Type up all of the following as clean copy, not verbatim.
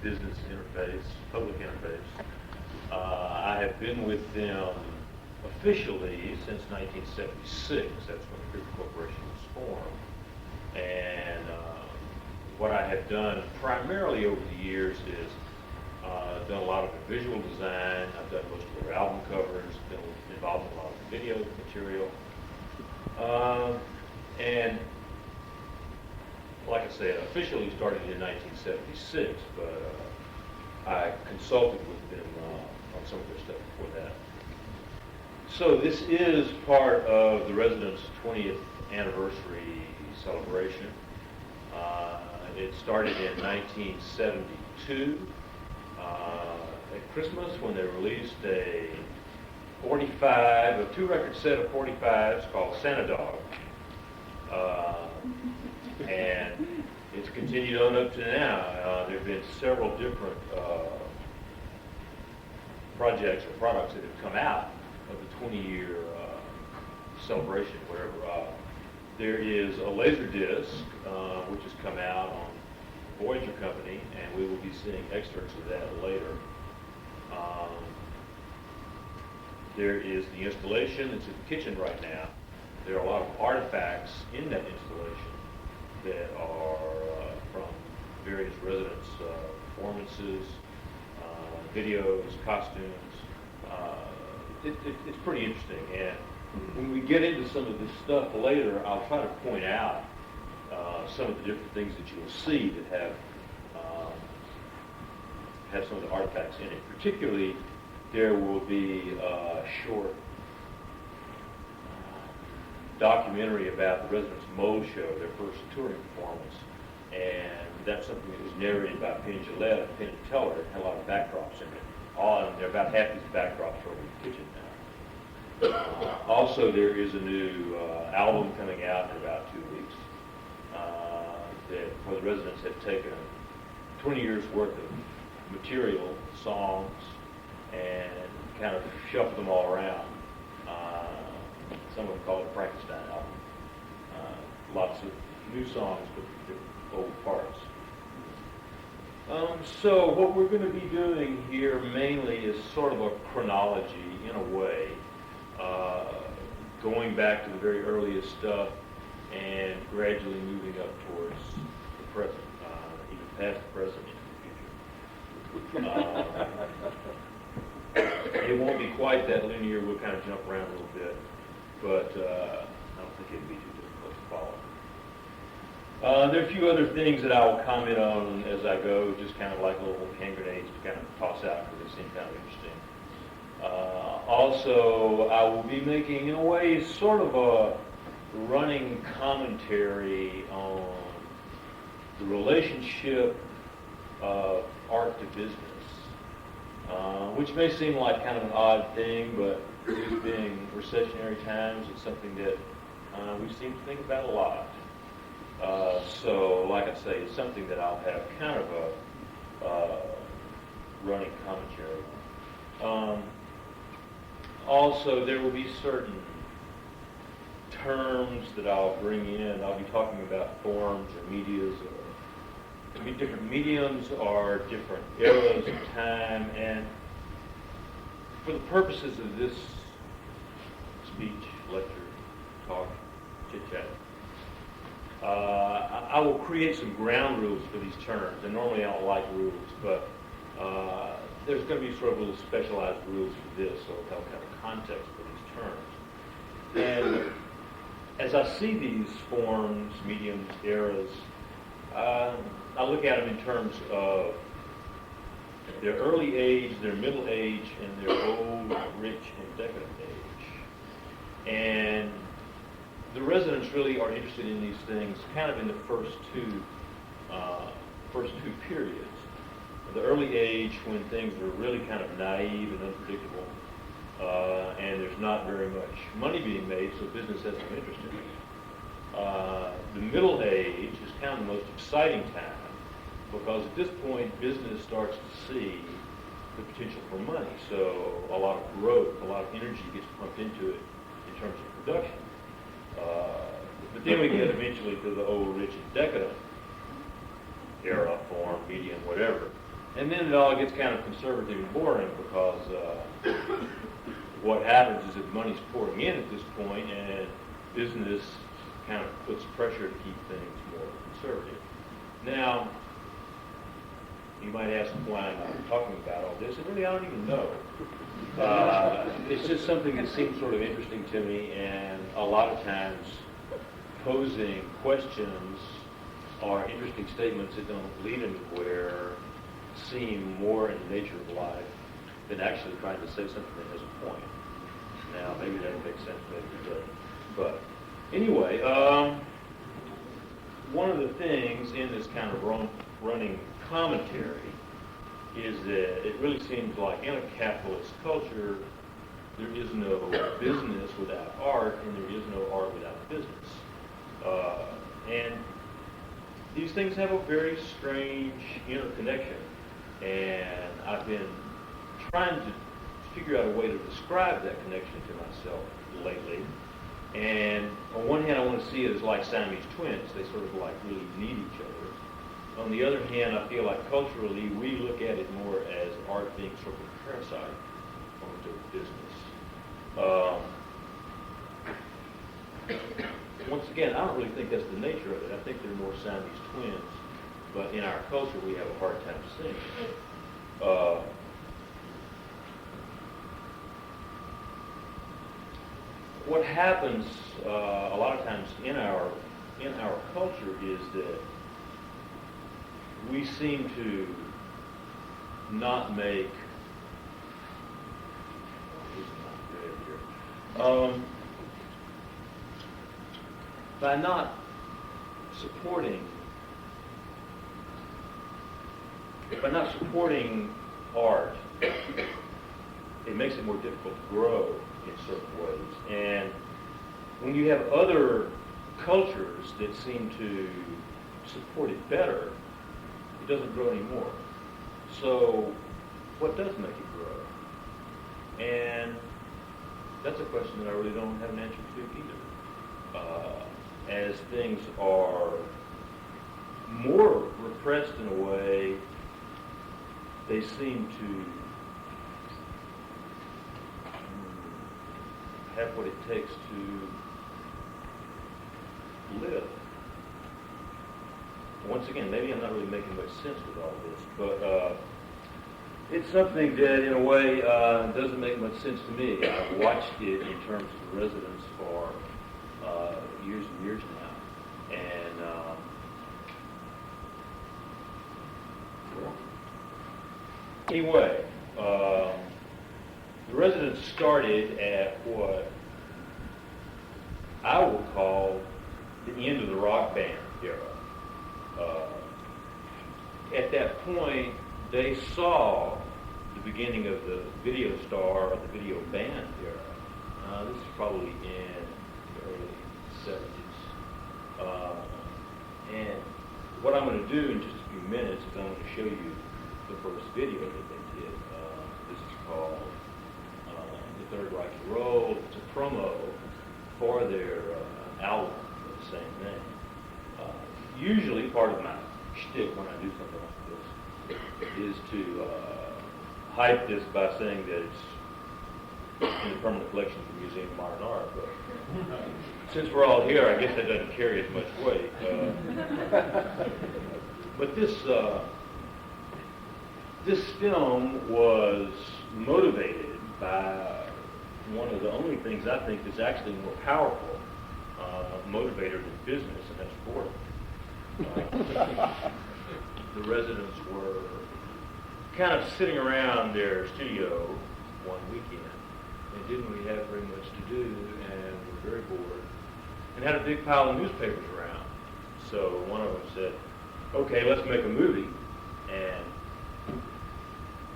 business interface, public interface. I have been with them officially since 1976. That's when the Group Corporation was formed. And what I have done primarily over the years is done a lot of visual design. I've done most of their album covers, been involved in a lot of video material. And like I said, officially started in 1976, but I consulted with them on some of their stuff before that. So this is part of the residence' 20th anniversary celebration. It started in 1972 at Christmas when they released a 2-record set of 45s called Santa Dog. And it's continued on up to now. There have been several different projects or products that have come out of the 20-year celebration, whatever. There is a laser disc, which has come out on Voyager Company, and we will be seeing excerpts of that later. There is the installation that's in the kitchen right now. There are a lot of artifacts in that installation that are from various residents' performances, videos, costumes. It's pretty interesting, and when we get into some of this stuff later, I'll try to point out some of the different things that you'll see that have some of the artifacts in it. Particularly, there will be a short documentary about the Residents Mo show, their first touring performance, and that's something that was narrated by Penn Jillette and Penn Teller. It had a lot of backdrops in it. There are about half these backdrops are in the kitchen now. Also, there is a new album coming out in about 2 weeks where the Residents have taken 20 years worth of material, songs, and kind of shuffled them all around. Some of them call it a Frankenstein album. Lots of new songs, but old parts. So what we're going to be doing here mainly is sort of a chronology, in a way, going back to the very earliest stuff and gradually moving up towards the present, even past the present into the future. It won't be quite that linear. We'll kind of jump around a little bit, but I don't think it'd be too difficult to follow. There are a few other things that I will comment on as I go, just kind of like little hand grenades to kind of toss out because they seem kind of interesting. Also, I will be making, in a way, sort of a running commentary on the relationship of art to business, which may seem like kind of an odd thing, but these being recessionary times, it's something that we seem to think about a lot. So, like I say, it's something that I'll have kind of a running commentary on. Also, there will be certain terms that I'll bring in. I'll be talking about forms or medias, or it'll be different mediums or different eras of time, and for the purposes of this speech, lecture, talk, chit-chat, I will create some ground rules for these terms, and normally I don't like rules, but there's going to be sort of little specialized rules for this, so it'll have a context for these terms. And as I see these forms, mediums, eras, I look at them in terms of their early age, their middle age, and their old, rich, and decadent age. And the residents really are interested in these things kind of in the first two periods. The early age, when things are really kind of naive and unpredictable, and there's not very much money being made, so business has no interest in it. The middle age is kind of the most exciting time, because at this point, business starts to see the potential for money. So a lot of growth, a lot of energy gets pumped into it in terms of production. But then we get eventually to the old, rich, and decadent era, form, medium, whatever. And then it all gets kind of conservative and boring because what happens is that money's pouring in at this point and business kind of puts pressure to keep things more conservative. Now, you might ask why I'm talking about all this, and really I don't even know. It's just something that seems sort of interesting to me, and a lot of times posing questions or interesting statements that don't lead anywhere seem more in the nature of life than actually trying to say something that has a point. Now, maybe that doesn't make sense, maybe it doesn't. But anyway, one of the things in this kind of running commentary is that it really seems like in a capitalist culture, there is no business without art, and there is no art without business. And these things have a very strange interconnection, and I've been trying to figure out a way to describe that connection to myself lately. And on one hand, I want to see it as like Siamese twins. They sort of like really need each other. On the other hand, I feel like culturally, we look at it more as art being sort of a parasite onto business. Once again, I don't really think that's the nature of it. I think they're more Siamese twins, but in our culture, we have a hard time seeing it. What happens a lot of times in our culture is that we seem to not make by not supporting art, it makes it more difficult to grow in certain ways. And when you have other cultures that seem to support it better, it doesn't grow anymore. So what does make it grow? And that's a question that I really don't have an answer to either. As things are more repressed in a way, they seem to have what it takes to live. Once again, maybe I'm not really making much sense with all this, but it's something that, in a way, doesn't make much sense to me. I've watched it in terms of the residents for years and years now, and anyway, the residents started at what I would call the end of the rock band era. At that point, they saw the beginning of the video star or the video band era. This is probably in the early 70s. And what I'm going to do in just a few minutes is I'm going to show you the first video that they did. This is called The Third Reich Roll. It's a promo for their album of the same name. Usually part of my shtick when I do something like this is to hype this by saying that it's in the permanent collection of the Museum of Modern Art. But since we're all here, I guess that doesn't carry as much weight. But this film was motivated by one of the only things I think is actually more powerful motivator than business, and that's boredom. The residents were kind of sitting around their studio one weekend and didn't really have very much to do and were very bored and had a big pile of newspapers around. So one of them said, okay, let's make a movie. And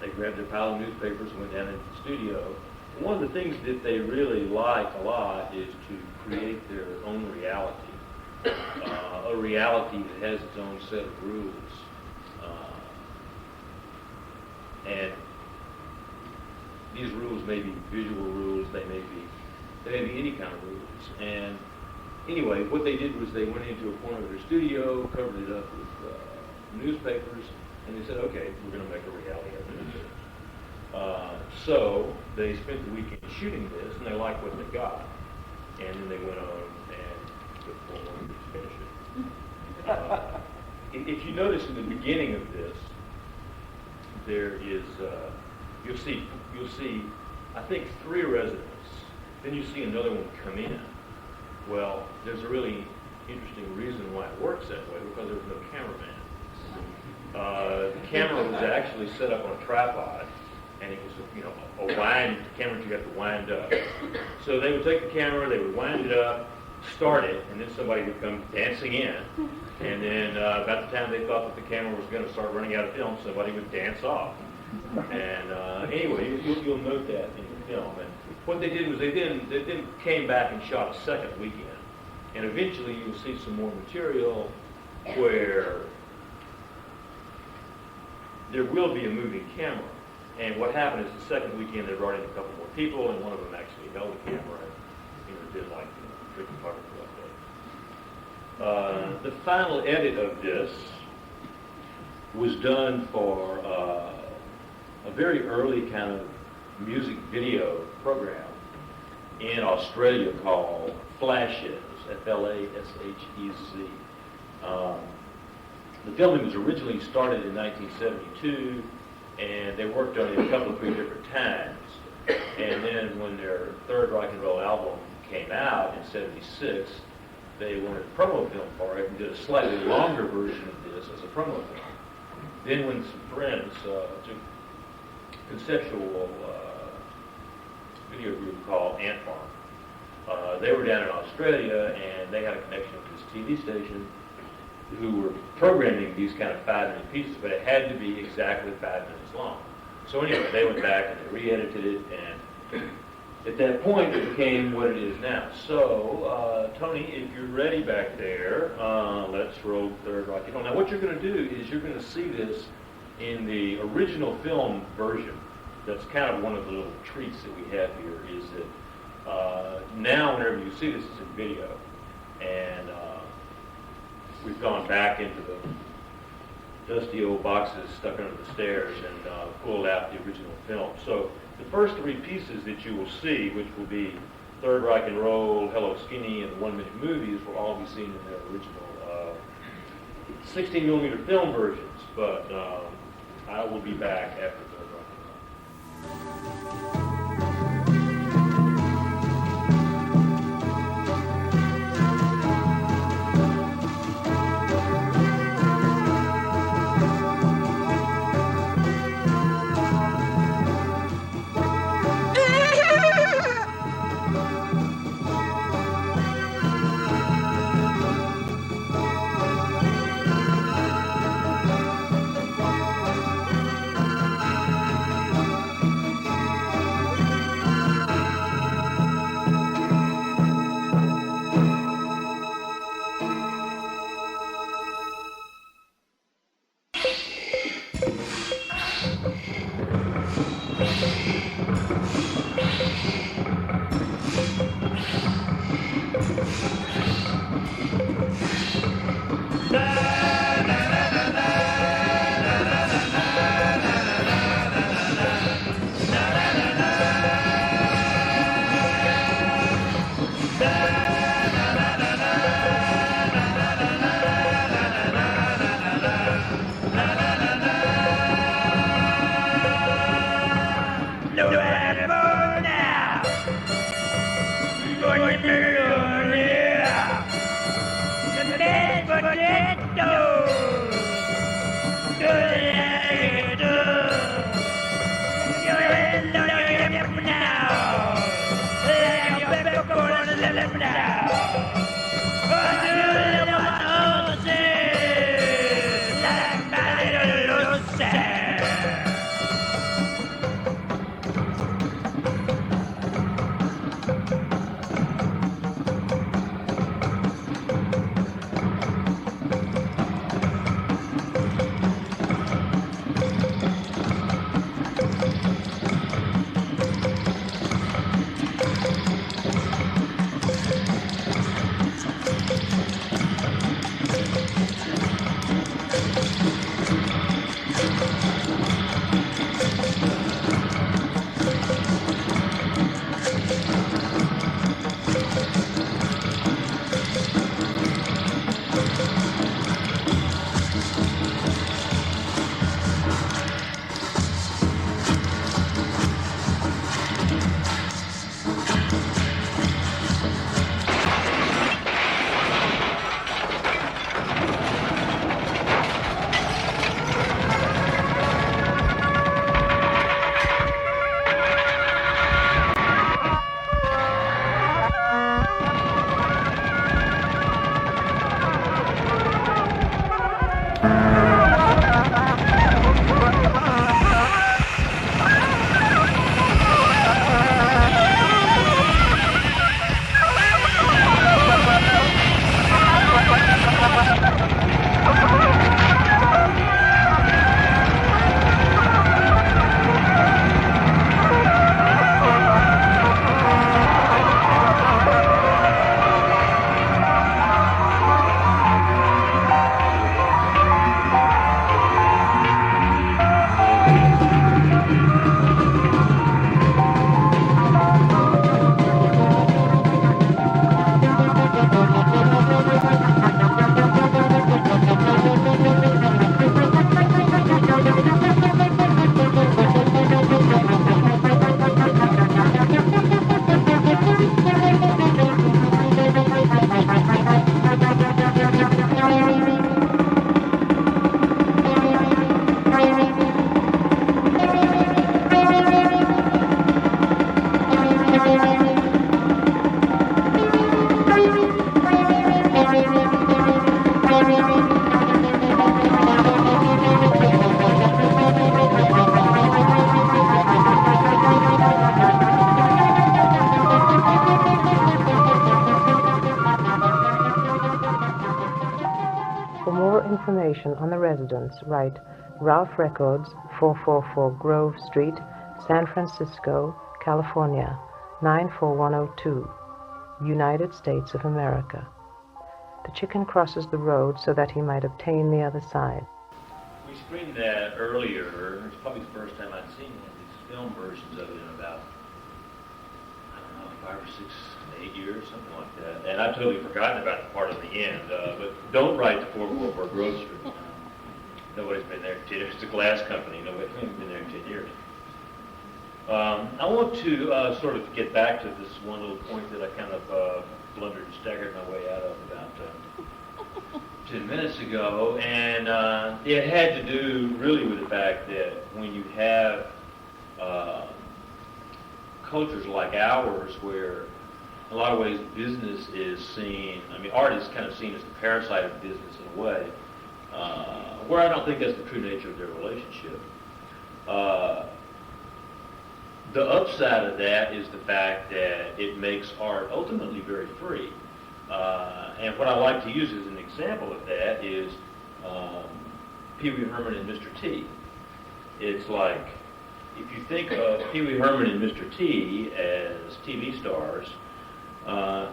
they grabbed their pile of newspapers and went down into the studio. And one of the things that they really like a lot is to create their own reality. A reality that has its own set of rules. And these rules may be visual rules, they may be any kind of rules. And anyway, what they did was they went into a corner of their studio, covered it up with newspapers, And they said, okay, we're going to make a reality out of this. So they spent the weekend shooting this, and they liked what they got. And then they went on and took 4 months to finish it. If you notice in the beginning of this, there is, you'll see, I think 3 residents. Then you see another one come in. Well, there's a really interesting reason why it works that way, because there was no cameraman. The camera was actually set up on a tripod, and it was, a wind camera you have to wind up. So they would take the camera, they would wind it up, start it, and then somebody would come dancing in. And then about the time they thought that the camera was going to start running out of film, somebody would dance off. And anyway, you'll note that in the film. And what they did was they then came back and shot a second weekend. And eventually you'll see some more material where there will be a moving camera. And what happened is the second weekend they brought in a couple more people, and one of them actually held the camera and did like good photography like that. The final edit of this was done for a very early kind of music video program in Australia called Flashes, F-L-A-S-H-E-Z. The filming was originally started in 1972, and they worked on it a couple of 3 different times. And then when their third rock and roll album came out in '76, they wanted a promo film for it and did a slightly longer version of this as a promo film. Then when some friends took a conceptual video group called Ant Farm, they were down in Australia, and they had a connection with this TV station who were programming these kind of 5-minute pieces, but it had to be exactly 5 minutes long. So anyway, they went back and they re-edited it, and at that point it became what it is now. So, Tony, if you're ready back there, let's roll third rock and roll. Now what you're going to do is you're going to see this in the original film version. That's kind of one of the little treats that we have here, is that now whenever you see this, it's in video. And we've gone back into the dusty old boxes stuck under the stairs and pulled out the original film. So the first 3 pieces that you will see, which will be Third Rock and Roll, Hello Skinny, and the 1-minute movies, will all be seen in their original 16mm film versions. But I will be back after Third Rock and Roll. Records, write Ralph Records, 444 Grove Street, San Francisco, California, 94102, United States of America. The chicken crosses the road so that he might obtain the other side. We screened that earlier. It's probably the first time I'd seen one of these film versions of it in about, I don't know, 5 or 6, 8 years, something like that. And I've totally forgotten about the part at the end. But don't write the 444 Grove Street. Nobody's been there in 10 years. It's a glass company. Nobody's been there in 10 years. I want to sort of get back to this one little point that I kind of blundered and staggered my way out of about 10 minutes ago, and it had to do really with the fact that when you have cultures like ours where in a lot of ways business is seen, I mean art is kind of seen as the parasite of business in a way, where I don't think that's the true nature of their relationship. The upside of that is the fact that it makes art ultimately very free. And what I like to use as an example of that is Pee Wee Herman and Mr. T. It's like, if you think of Pee Wee Herman and Mr. T as TV stars,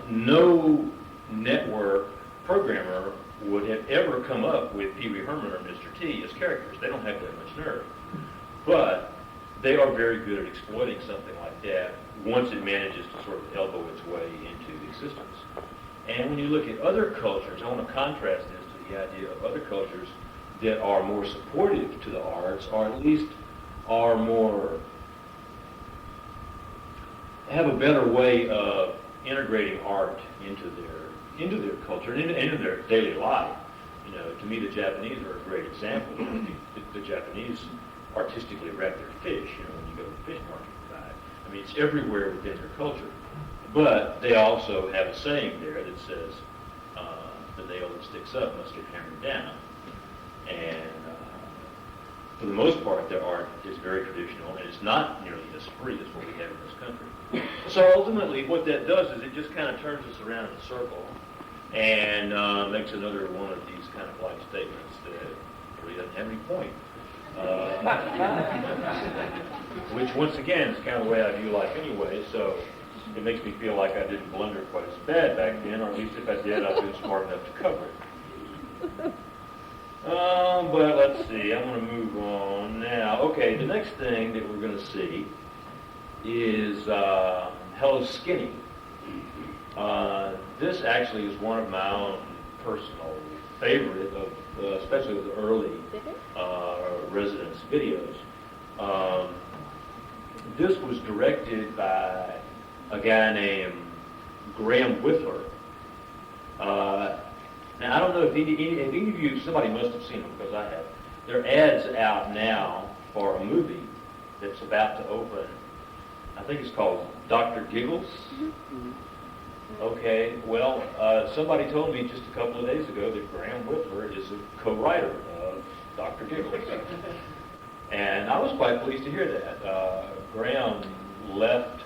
no network programmer would have ever come up with Pee Wee Herman or Mr. T as characters. They don't have that much nerve. But they are very good at exploiting something like that once it manages to sort of elbow its way into existence. And when you look at other cultures, I want to contrast this to the idea of other cultures that are more supportive to the arts, or at least are more, have a better way of integrating art into their culture and into their daily life. You know, to me, the Japanese are a great example. The Japanese artistically wrap their fish. You know, when you go to the fish market and buy it. I mean, it's everywhere within their culture. But they also have a saying there that says, the nail that sticks up must get hammered down. And for the most part, their art is very traditional, and it's not nearly as free as what we have in this country. So ultimately, what that does is it just kind of turns us around in a circle and makes another one of these kind of like statements that really doesn't have any point. Which, once again, is kind of the way I view life anyway, so it makes me feel like I didn't blunder quite as bad back then, or at least if I did, I've been smart enough to cover it. But let's see, I'm going to move on now. Okay, the next thing that we're going to see is Hello Skinny. This actually is one of my own personal favorite of, especially with the early Residence videos. This was directed by a guy named Graham Whiffler. Now, I don't know if any of you, somebody must have seen them because I have. There are ads out now for a movie that's about to open. I think it's called Dr. Giggles. Mm-hmm. Okay, well, somebody told me just a couple of days ago that Graham Whiffler is a co-writer of Dr. Giggles. And I was quite pleased to hear that. Graham left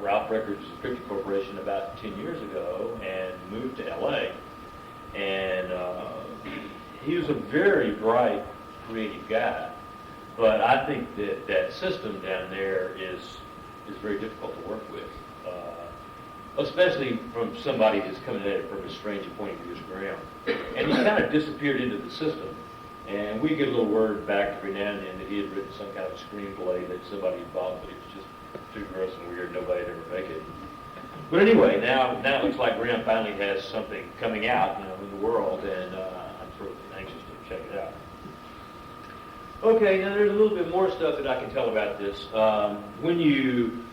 Ralph Records Subscription Corporation about 10 years ago and moved to LA. And he was a very bright, creative guy. But I think that that system down there is very difficult to work with. Especially from somebody who's coming at it from as strange a point of view as Graham. And he kind of disappeared into the system. And we get a little word back every now and then that he had written some kind of a screenplay that somebody had bought, but it was just too gross and weird, nobody would ever make it. But anyway, now it looks like Graham finally has something coming out, in the world, and I'm sort of anxious to check it out. Okay, now there's a little bit more stuff that I can tell about this. When you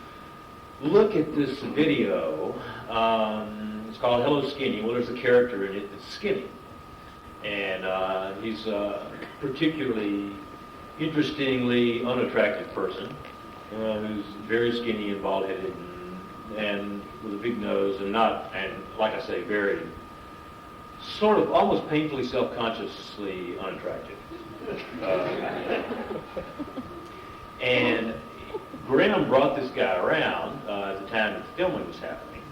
look at this video, it's called Hello Skinny. Well, there's a character in it that's skinny. And he's a particularly interestingly unattractive person who's very skinny and bald-headed and with a big nose and like I say, very sort of almost painfully self-consciously unattractive. And Graham brought this guy around at the time that the filming was happening,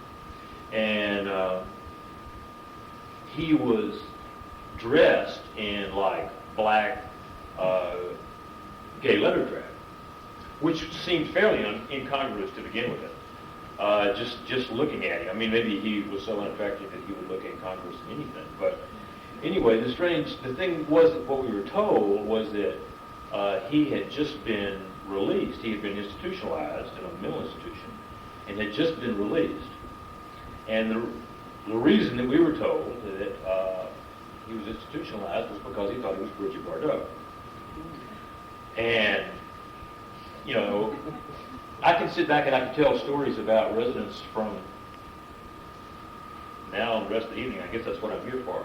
and he was dressed in like black gay leather drag, which seemed fairly incongruous to begin with. Just looking at him. I mean, maybe he was so unattractive that he would look incongruous in anything. But anyway, the thing was that what we were told was that he had just been released. He had been institutionalized in a mental institution and had just been released. And the reason that we were told that he was institutionalized was because he thought he was Bridget Bardot. And, you know, I can sit back and I can tell stories about residents from now and the rest of the evening. I guess that's what I'm here for.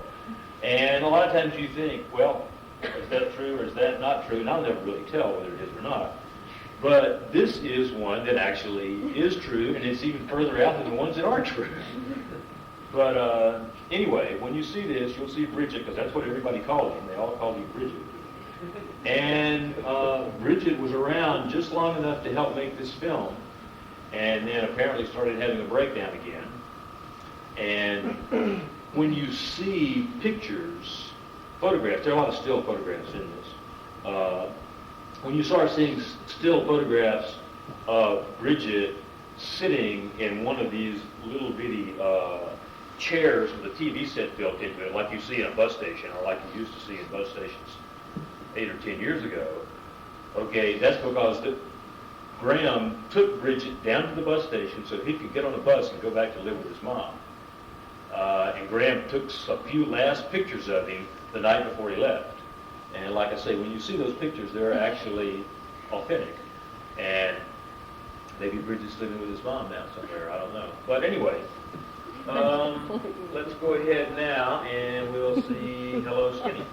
And a lot of times you think, well, is that true or is that not true? And I'll never really tell whether it is or not. But this is one that actually is true, and it's even further out than the ones that aren't true. But anyway, when you see this, you'll see Bridget, because that's what everybody called him. They all called him Bridget. And Bridget was around just long enough to help make this film, and then apparently started having a breakdown again. And when you see pictures, photographs, there are a lot of still photographs in this. When you start seeing still photographs of Bridget sitting in one of these little bitty chairs with a TV set built into it, like you see in a bus station, or like you used to see in bus stations 8 or 10 years ago, okay, that's because Graham took Bridget down to the bus station so he could get on a bus and go back to live with his mom. And Graham took a few last pictures of him the night before he left. And like I say, when you see those pictures, they're actually authentic. And maybe Bridget's living with his mom now somewhere, I don't know. But anyway, let's go ahead now and we'll see Hello Skinny.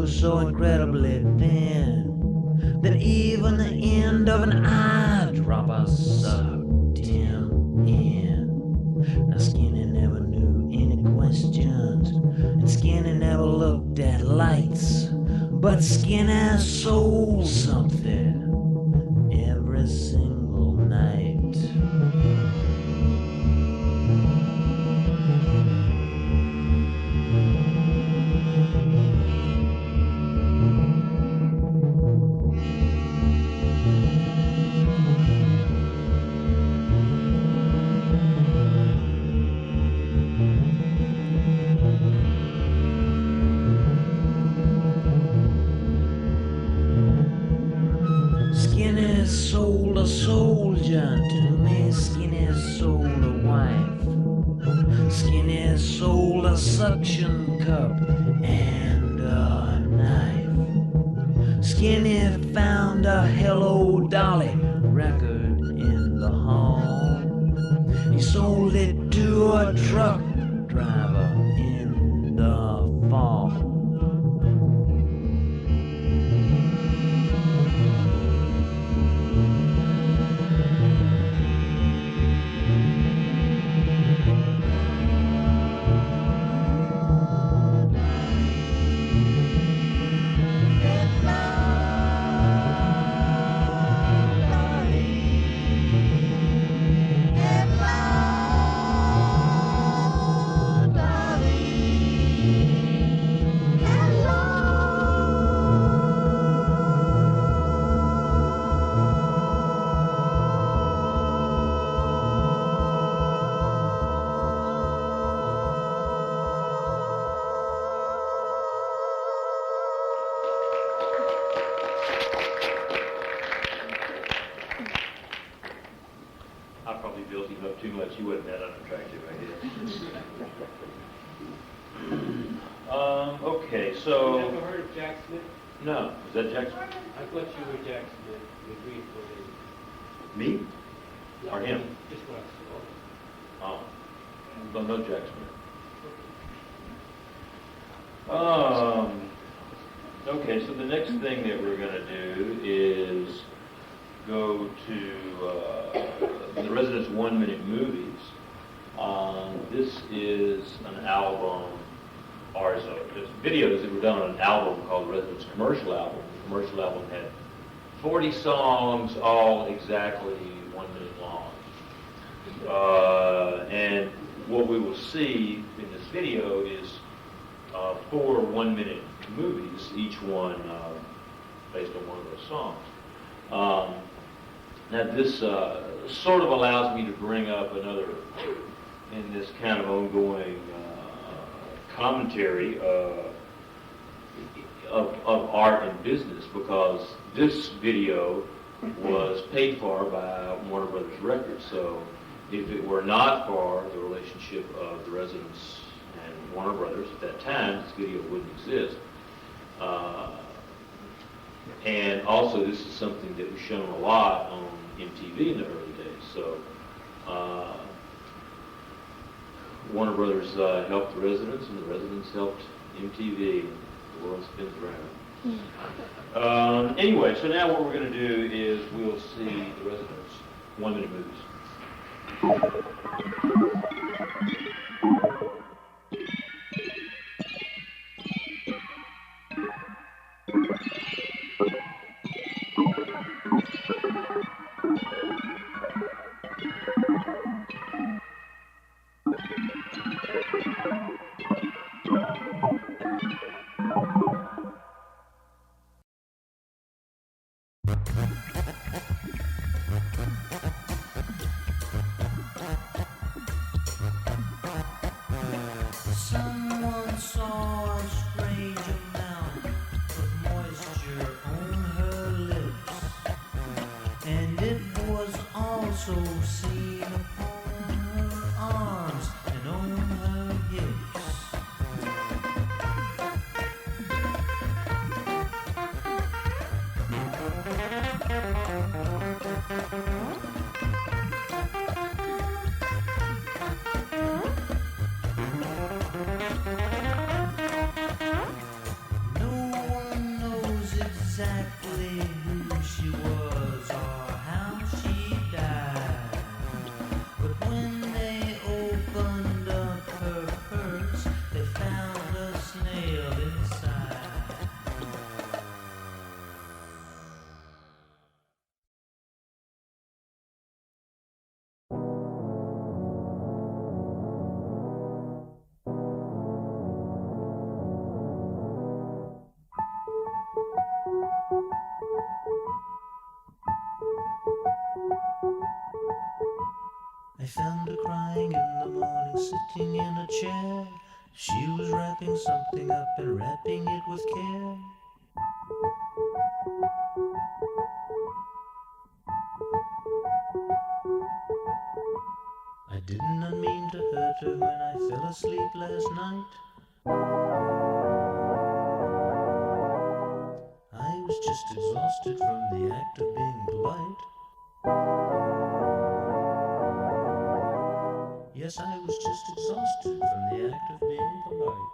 So incredibly thin that even the end of an eyedropper sucked him in. Now Skinny never knew any questions, and Skinny never looked at lights, but Skinny sold something every single night. Skinny sold a soldier to me, Skinny sold a wife, Skinny sold a suction cup and a knife. Skinny found a Hello Dolly record in the hall. He sold it to a truck driver in the fall. but she wasn't that unattractive, I guess. Okay, You so, never heard of Jack Smith? no, is that Jack Smith? I thought you were Jack Smith. You agreed for Me? Or him? Just what I saw. Oh, don't know Jack Smith. Okay, so the next thing that we're gonna do is go to the Residence 1-minute movies. This is an album, or it's videos that were done on an album called the Residence Commercial Album. The commercial album had 40 songs, all exactly 1 minute long. And what we will see in this video is 4 1-minute movies, each one based on one of those songs. Now this sort of allows me to bring up another, in this kind of ongoing commentary of art and business, because this video was paid for by Warner Brothers Records. So if it were not for the relationship of the Residents and Warner Brothers at that time, this video wouldn't exist. And also, this is something that was shown a lot on MTV in the early days. So Warner Brothers helped the Residents, and the Residents helped MTV. The world spins around. Anyway, so now what we're going to do is we'll see the Residents 1-minute movies. Someone saw a strange amount of moisture on her lips, and it was also seen upon her arms and on her hips. Exactly who she was or how she died, but when they opened up her purse, they found a snail inside. I found her crying in the morning, sitting in a chair. She was wrapping something up and wrapping it with care. I did not mean to hurt her when I fell asleep last night. I was just exhausted from the act of being polite. Yes, I was just exhausted from the act of being polite.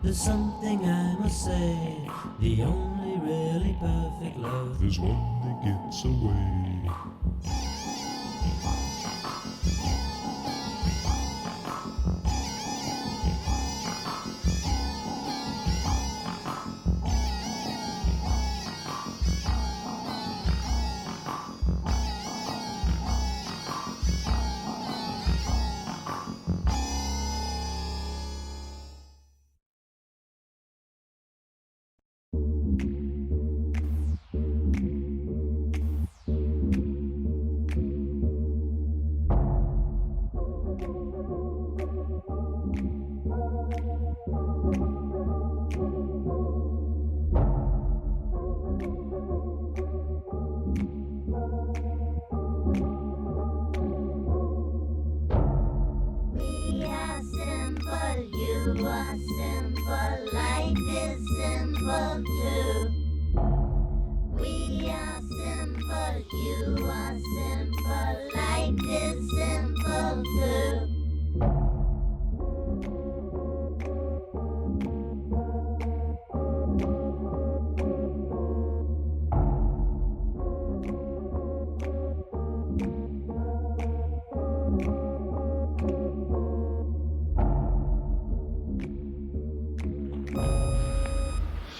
There's something I must say. The only really perfect love is one that gets away. you are simple, life is simple too. We are simple, you are simple, life is simple too.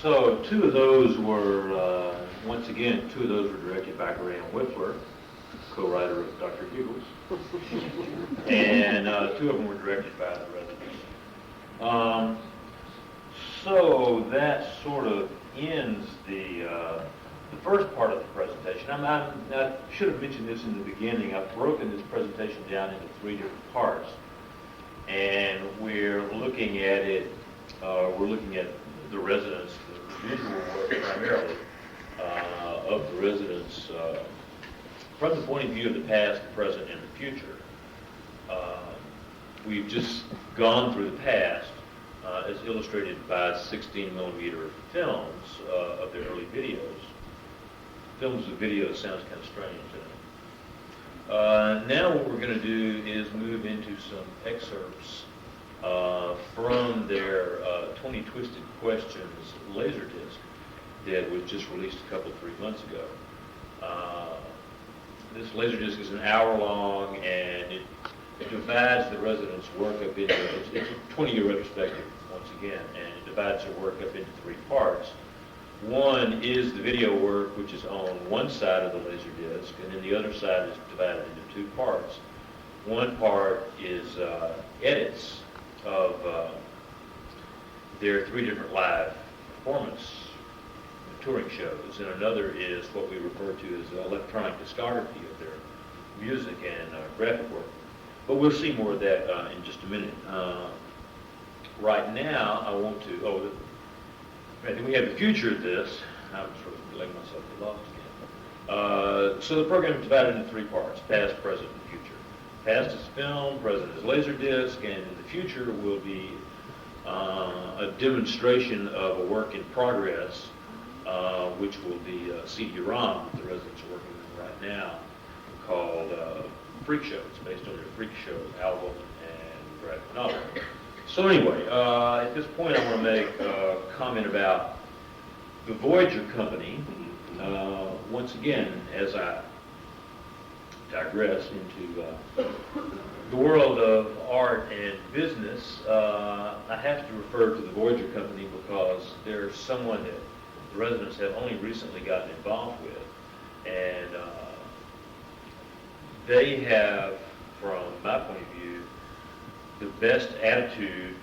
So two of those were, once again, two of those were directed by Graham Whippler, co-writer of Dr. Giggles, and two of them were directed by the residents. So that sort of ends the first part of the presentation. I should have mentioned this in the beginning. I've broken this presentation down into three different parts, and we're looking at it. We're looking at the residents, the visual work primarily of the residents from the point of view of the past, the present, and the future. We've just gone through the past as illustrated by 16 millimeter films of their early videos. Films of videos sounds kind of strange, doesn't it? Now what we're going to do is move into some excerpts from their 20 Twisted Questions Laserdisc that was just released a couple, 3 months ago. This Laserdisc is an hour long, and it divides the residents' work up into, it's a 20-year retrospective once again, and it divides their work up into three parts. One is the video work, which is on one side of the Laserdisc, and then the other side is divided into two parts. One part is edits of their three different live performance touring shows, and another is what we refer to as electronic discography of their music and graphic work. But we'll see more of that in just a minute. Right now, I want to, then we have the future of this. I'm sort of letting myself get lost again. So the program is divided into three parts: past, present, and future. Past is film, present is Laserdisc, and in the future will be a demonstration of a work in progress, which will be CD-ROM that the residents are working on right now, called Freak Show. It's based on their Freak Show album and graphic novel. So anyway, at this point I want to make a comment about the Voyager Company. Once again, as I digress into the world of art and business, I have to refer to the Voyager Company because they're someone that the residents have only recently gotten involved with, and they have, from my point of view, the best attitude.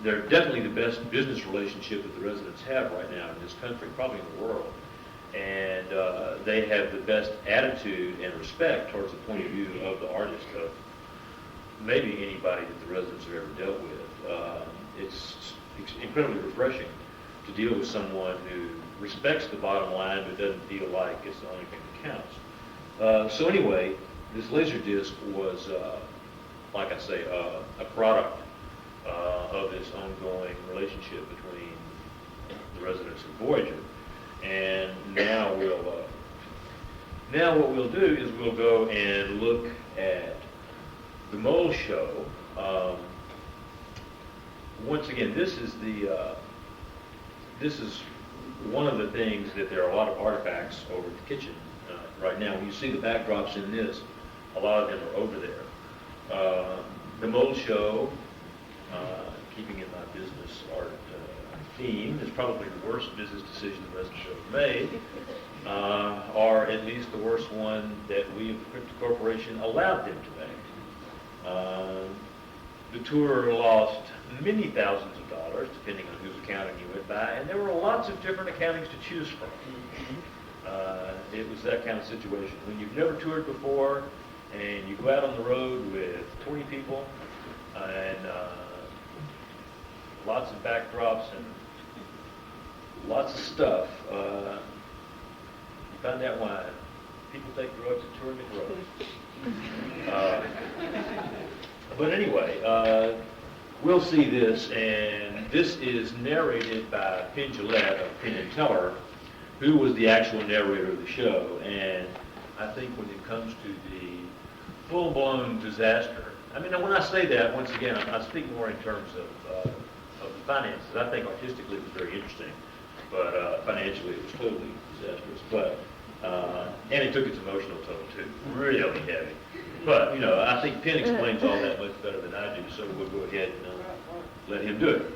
They're definitely the best business relationship that the residents have right now in this country, probably in the world. And they have the best attitude and respect towards the point of view of the artist of maybe anybody that the residents have ever dealt with. It's incredibly refreshing to deal with someone who respects the bottom line but doesn't feel like it's the only thing that counts. So anyway, this Laserdisc was, like I say, a product of this ongoing relationship between the residents and Voyager. And now what we'll do is we'll go and look at the Mole Show. Once again, this is one of the things that there are a lot of artifacts over at the kitchen right now. When you see the backdrops in this, a lot of them are over there. The Mole Show, keeping in my business art theme, is probably the worst business decision the residents have made, or at least the worst one that we, the Crypto Corporation, allowed them to make. The tour lost many thousands of dollars, depending on whose accounting you went by, and there were lots of different accountings to choose from. It was that kind of situation. When you've never toured before, and you go out on the road with 20 people, and lots of backdrops and lots of stuff, you find out why people take drugs and tour the drugs. But anyway, we'll see this, and this is narrated by Penn Jillette of Penn and Teller, who was the actual narrator of the show. And I think when it comes to the full-blown disaster, I mean, when I say that, once again, I speak more in terms of the finances. I think artistically it was very interesting, but financially it was totally disastrous. But and it took its emotional tone too, really heavy. But you know, I think Penn explains all that much better than I do, so we'll go ahead and let him do it.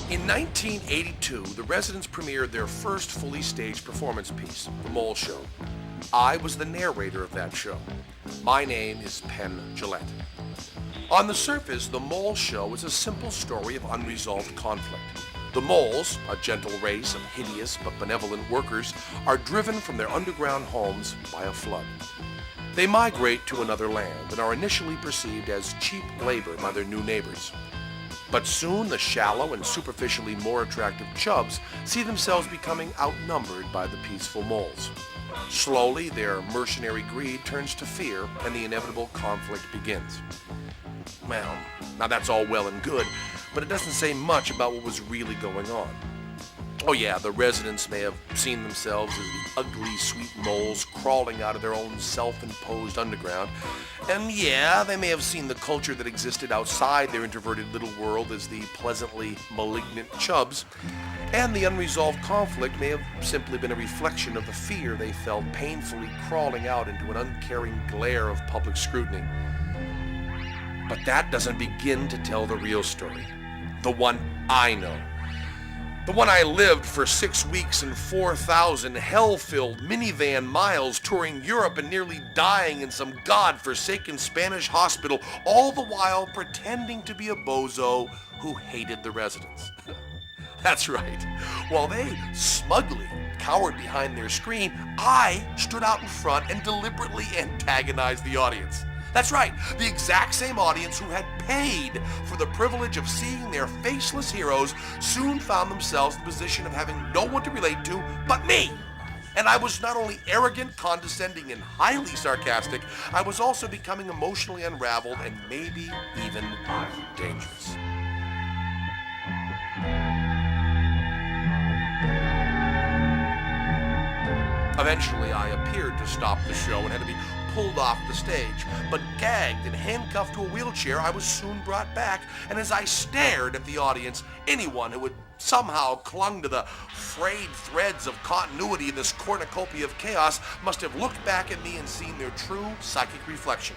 In 1982, the Residents premiered their first fully staged performance piece, The Mole Show. I was the narrator of that show. My name is Penn Jillette. On the surface, The Mole Show is a simple story of unresolved conflict. The moles, a gentle race of hideous but benevolent workers, are driven from their underground homes by a flood. They migrate to another land and are initially perceived as cheap labor by their new neighbors. But soon the shallow and superficially more attractive chubs see themselves becoming outnumbered by the peaceful moles. Slowly, their mercenary greed turns to fear, and the inevitable conflict begins. Well, now that's all well and good, but it doesn't say much about what was really going on. Oh yeah, the residents may have seen themselves as the ugly, sweet moles crawling out of their own self-imposed underground. And yeah, they may have seen the culture that existed outside their introverted little world as the pleasantly malignant chubs. And the unresolved conflict may have simply been a reflection of the fear they felt painfully crawling out into an uncaring glare of public scrutiny. But that doesn't begin to tell the real story. The one I know. The one I lived for 6 weeks and 4,000 hell-filled minivan miles touring Europe and nearly dying in some god-forsaken Spanish hospital, all the while pretending to be a bozo who hated the residents. That's right. While they smugly cowered behind their screen, I stood out in front and deliberately antagonized the audience. That's right, the exact same audience who had paid for the privilege of seeing their faceless heroes soon found themselves in the position of having no one to relate to but me. And I was not only arrogant, condescending, and highly sarcastic, I was also becoming emotionally unraveled and maybe even dangerous. Eventually, I appeared to stop the show and had to be pulled off the stage, but gagged and handcuffed to a wheelchair, I was soon brought back, and as I stared at the audience, anyone who had somehow clung to the frayed threads of continuity in this cornucopia of chaos must have looked back at me and seen their true psychic reflection.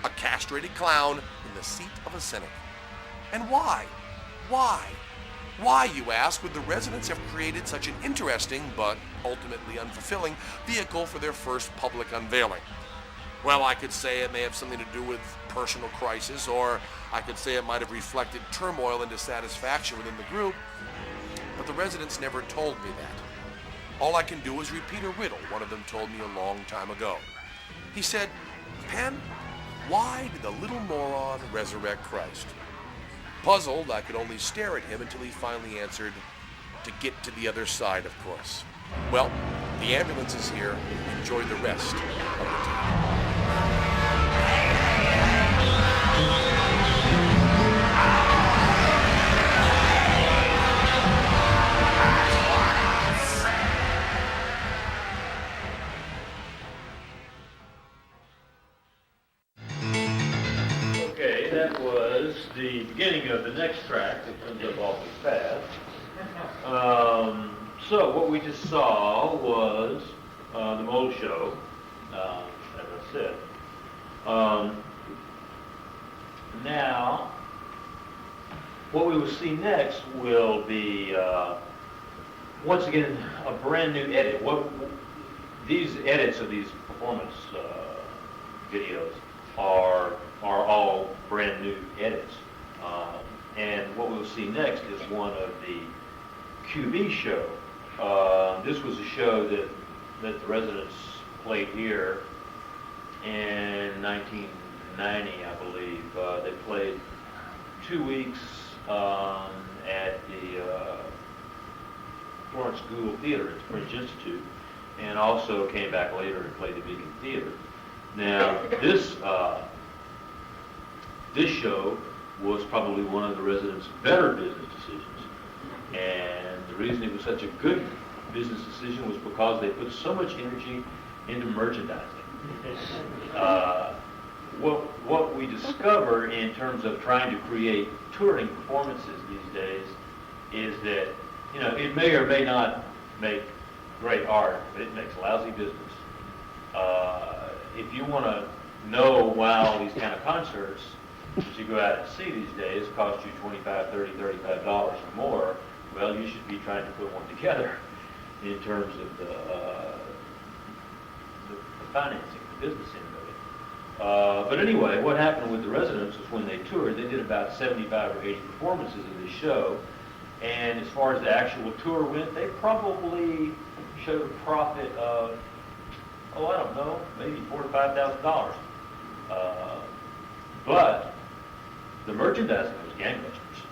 A castrated clown in the seat of a cynic. And why? Why? Why, you ask, would the residents have created such an interesting, but ultimately unfulfilling, vehicle for their first public unveiling? Well, I could say it may have something to do with personal crisis, or I could say it might have reflected turmoil and dissatisfaction within the group, but the residents never told me that. All I can do is repeat a riddle one of them told me a long time ago. He said, "Penn, why did the little moron resurrect Christ?" Puzzled, I could only stare at him until he finally answered, "To get to the other side, of course." Well, the ambulance is here. Enjoy the rest of the day. Okay, that was the beginning of the next track that comes up awfully fast. So what we just saw was the Mole Show, as I said. Now, what we will see next will be, once again, a brand new edit. These edits of these performance videos are all brand new edits. And what we'll see next is one of the QB show. This was a show that the residents played here in 1990, I believe. They played 2 weeks at the Florence School of Theater at the French Institute, and also came back later and played the Beacon Theater. Now, this show was probably one of the residents' better business decisions, and the reason it was such a good business decision was because they put so much energy into merchandising. What we discover in terms of trying to create touring performances these days is that, you know, it may or may not make great art, but it makes lousy business. If you want to know why all these kind of concerts that you go out and see these days cost you $25, $30, $35 or more, well, you should be trying to put one together in terms of the financing, the business end of it. But anyway, what happened with the residents was when they toured, they did about 75 or 80 performances of this show. And as far as the actual tour went, they probably showed a profit of, I don't know, maybe $4,000 to $5,000. But the merchandising was gangbusters.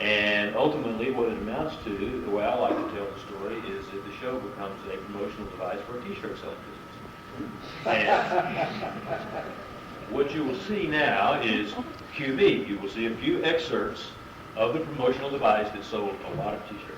And ultimately what it amounts to, the way I like to tell the story, is that the show becomes a promotional device for a t-shirt selling business. And what you will see now is QB. You will see a few excerpts of the promotional device that sold a lot of t-shirts.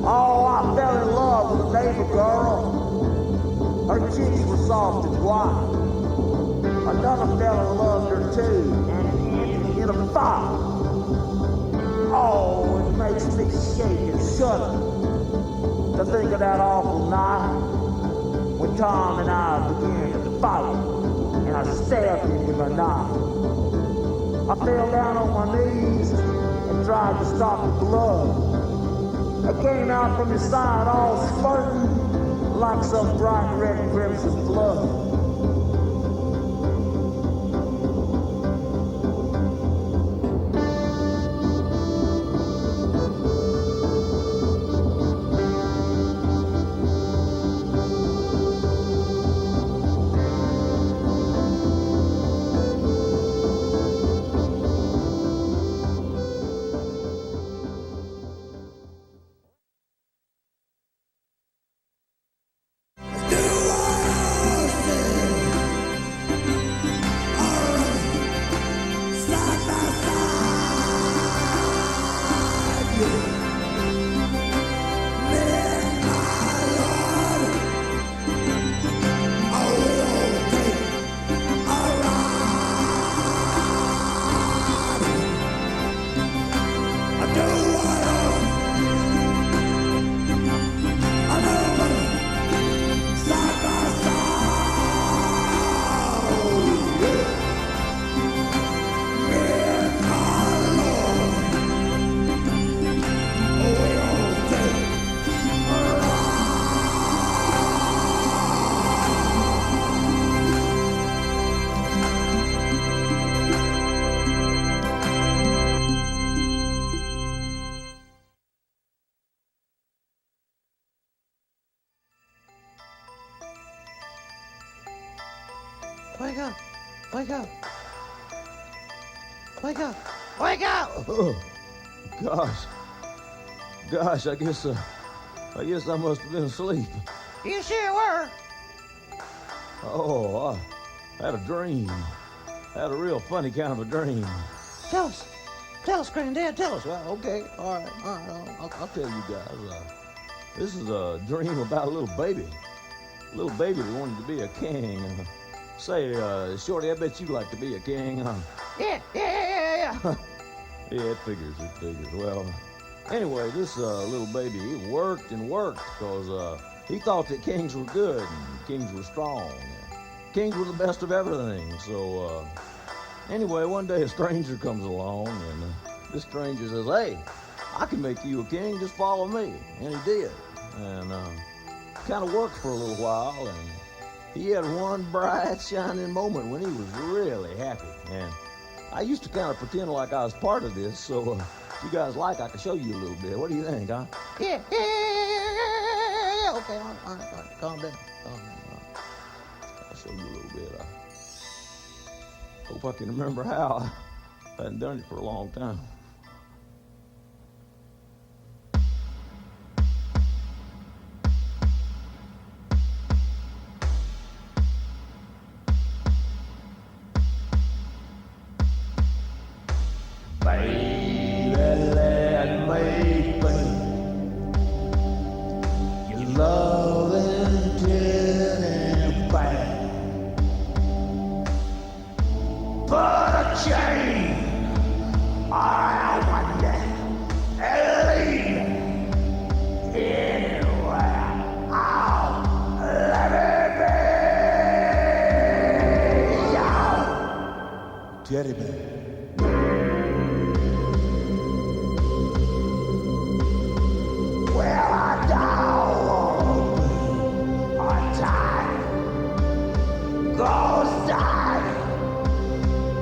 Oh, I fell in love with a neighbor girl. Her cheeks were soft and white. Another fella loved her too, and it ended in a fight. Oh, it makes me shake and shudder to think of that awful night when Tom and I began to fight, and I stabbed him with a knife. I fell down on my knees and tried to stop the blood. I came out from his side all spurting like some bright red crimson blood. Wake up! Wake up! Wake up! Wake up! Oh, gosh, I guess I must have been asleep. You sure were. Oh, I had a dream. I had a real funny kind of a dream. Tell us, Granddad, tell us. Well, okay, all right, I'll tell you guys. This is a dream about a little baby that wanted to be a king. Say, Shorty, I bet you'd like to be a king, huh? Yeah. Yeah, it figures. Well, anyway, this little baby, he worked and worked because he thought that kings were good and kings were strong. Kings were the best of everything. So anyway, one day a stranger comes along, and this stranger says, "Hey, I can make you a king, just follow me." And he did. And kind of worked for a little while, and he had one bright, shining moment when he was really happy. And I used to kind of pretend like I was part of this, so if you guys like, I can show you a little bit. What do you think, huh? Yeah. Okay, all right. Calm down. I'll show you a little bit. I hope I can remember how. I hadn't done it for a long time. Baby, let me be your loving teddy bear. Put a chain around my neck and lead me anywhere. Oh, let me be your teddy bear. Well, I don't be a time ghost time,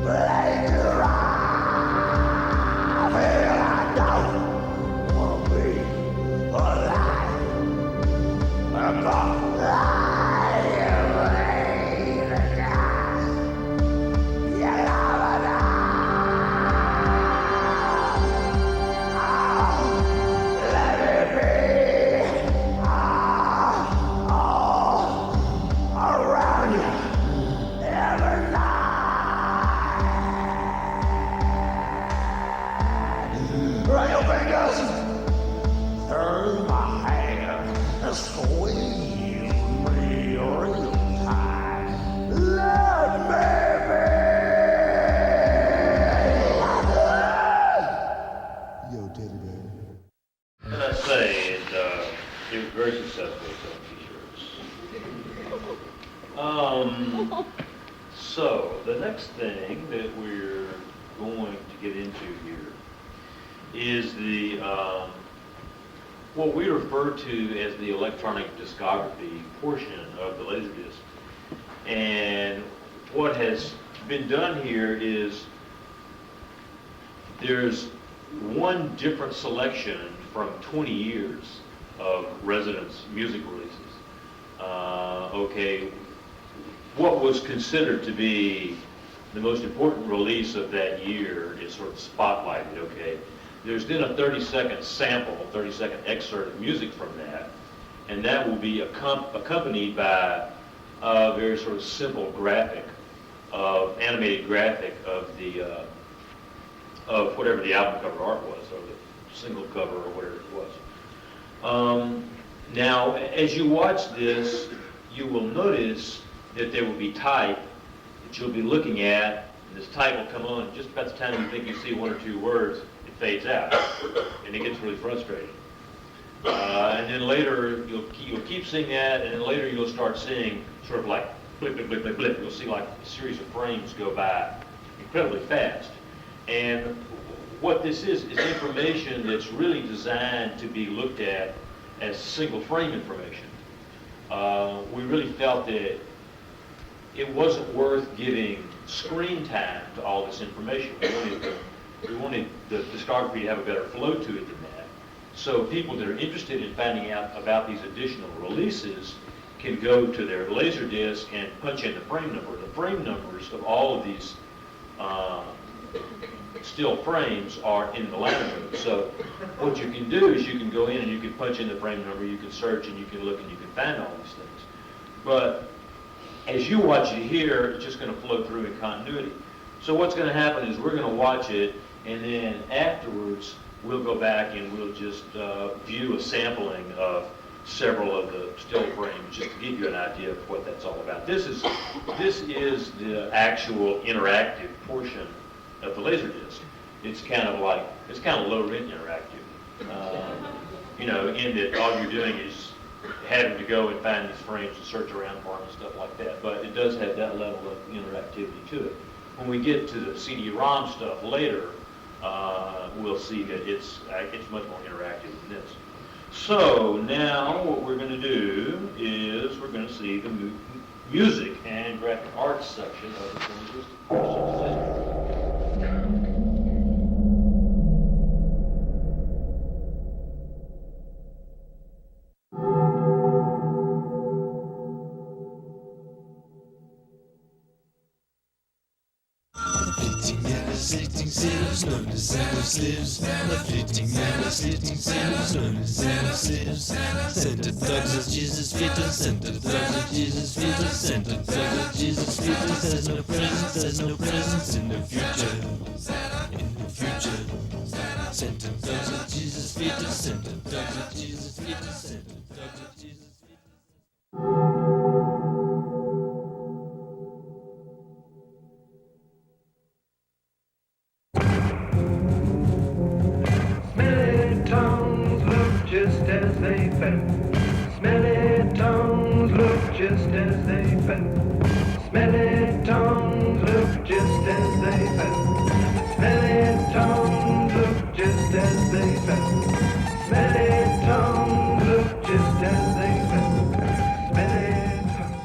play to ride. Well, I don't want to be alive. I'm gonna lie away the guys. You love it. Around you every night. Run your fingers through my hair and squeeze me real tight. Let me be your teddy bear. And I say, it was very successful selling t-shirts. So the next thing that we're going to get into here is the what we refer to as the electronic discography portion of the Laserdisc. And what has been done here is there's one different selection from 20 years of Residence music releases. Okay, what was considered to be the most important release of that year is sort of spotlighted, okay? There's then a 30-second sample, 30-second excerpt of music from that, and that will be accompanied by a very sort of simple graphic, animated graphic of the of whatever the album cover art was, or the single cover, or whatever it was. Now, as you watch this, you will notice that there will be type that you'll be looking at, and this type will come on just about the time you think you see one or two words, it fades out, and it gets really frustrating. And then later, you'll keep seeing that, and then later you'll start seeing sort of like blip, blip, blip, blip, blip. You'll see like a series of frames go by incredibly fast. And what this is information that's really designed to be looked at as single frame information. We really felt that it wasn't worth giving screen time to all this information. We wanted the discography to have a better flow to it than that. So people that are interested in finding out about these additional releases can go to their Laserdisc and punch in the frame number. The frame numbers of all of these still frames are in the liner notes. So what you can do is you can go in and you can punch in the frame number, you can search and you can look and you can find all these things. But as you watch it here, it's just going to flow through in continuity. So what's going to happen is we're going to watch it, and then afterwards we'll go back and we'll just view a sampling of several of the still frames just to give you an idea of what that's all about. This is the actual interactive portion of the Laserdisc. It's kind of low rent interactive. In that all you're doing is having to go and find these frames and search around for them and stuff like that. But it does have that level of interactivity to it. When we get to the CD-ROM stuff later, we'll see that it's much more interactive than this. So now what we're going to do is we're going to see the music and graphic arts section of the linguistic questions. Sitting sailors, lonely sailor slaves. The flitting man of sitting sailors, lonely sailor slaves. Santa dogs of Jesus fetus, Santa dogs of Jesus fetus, Santa dogs of Jesus fetus. There's no presence in the future. In the future. Santa dogs of Jesus fetus, Santa dogs of Jesus fetus, Santa dogs of Jesus fetus. Smelly tongues look just as they felt. Smelly tongues look just as they felt. Smelly tongues look just as they felt. Smelly tongues look just as they felt. Smelly tongues look just as they felt. Smelly tongues.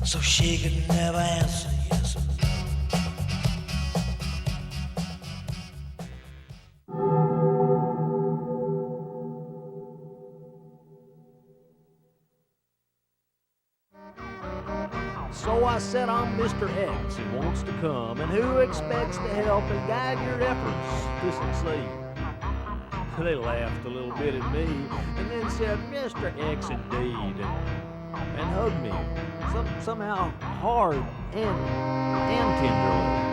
So she could never answer yes or no. So I said I'm Mr. X who wants to come and who expects to help and guide your efforts to succeed. They laughed a little bit at me and then said, Mr. X indeed, and hugged me somehow hard and tenderly.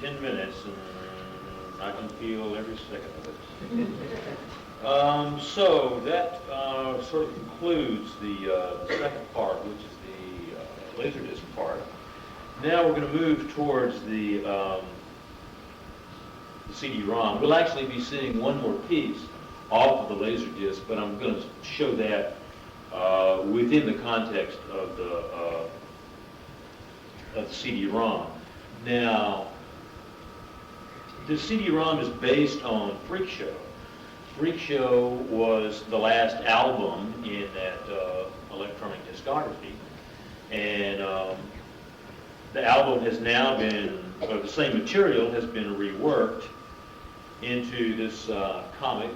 10 minutes, and I can feel every second of it. So that sort of concludes the second part, which is the Laserdisc part. Now we're going to move towards the CD-ROM. We'll actually be seeing one more piece off of the Laserdisc, but I'm going to show that within the context of the CD-ROM. Now, the CD-ROM is based on Freak Show. Freak Show was the last album in that electronic discography, and the album has now been, the same material has been reworked into this comic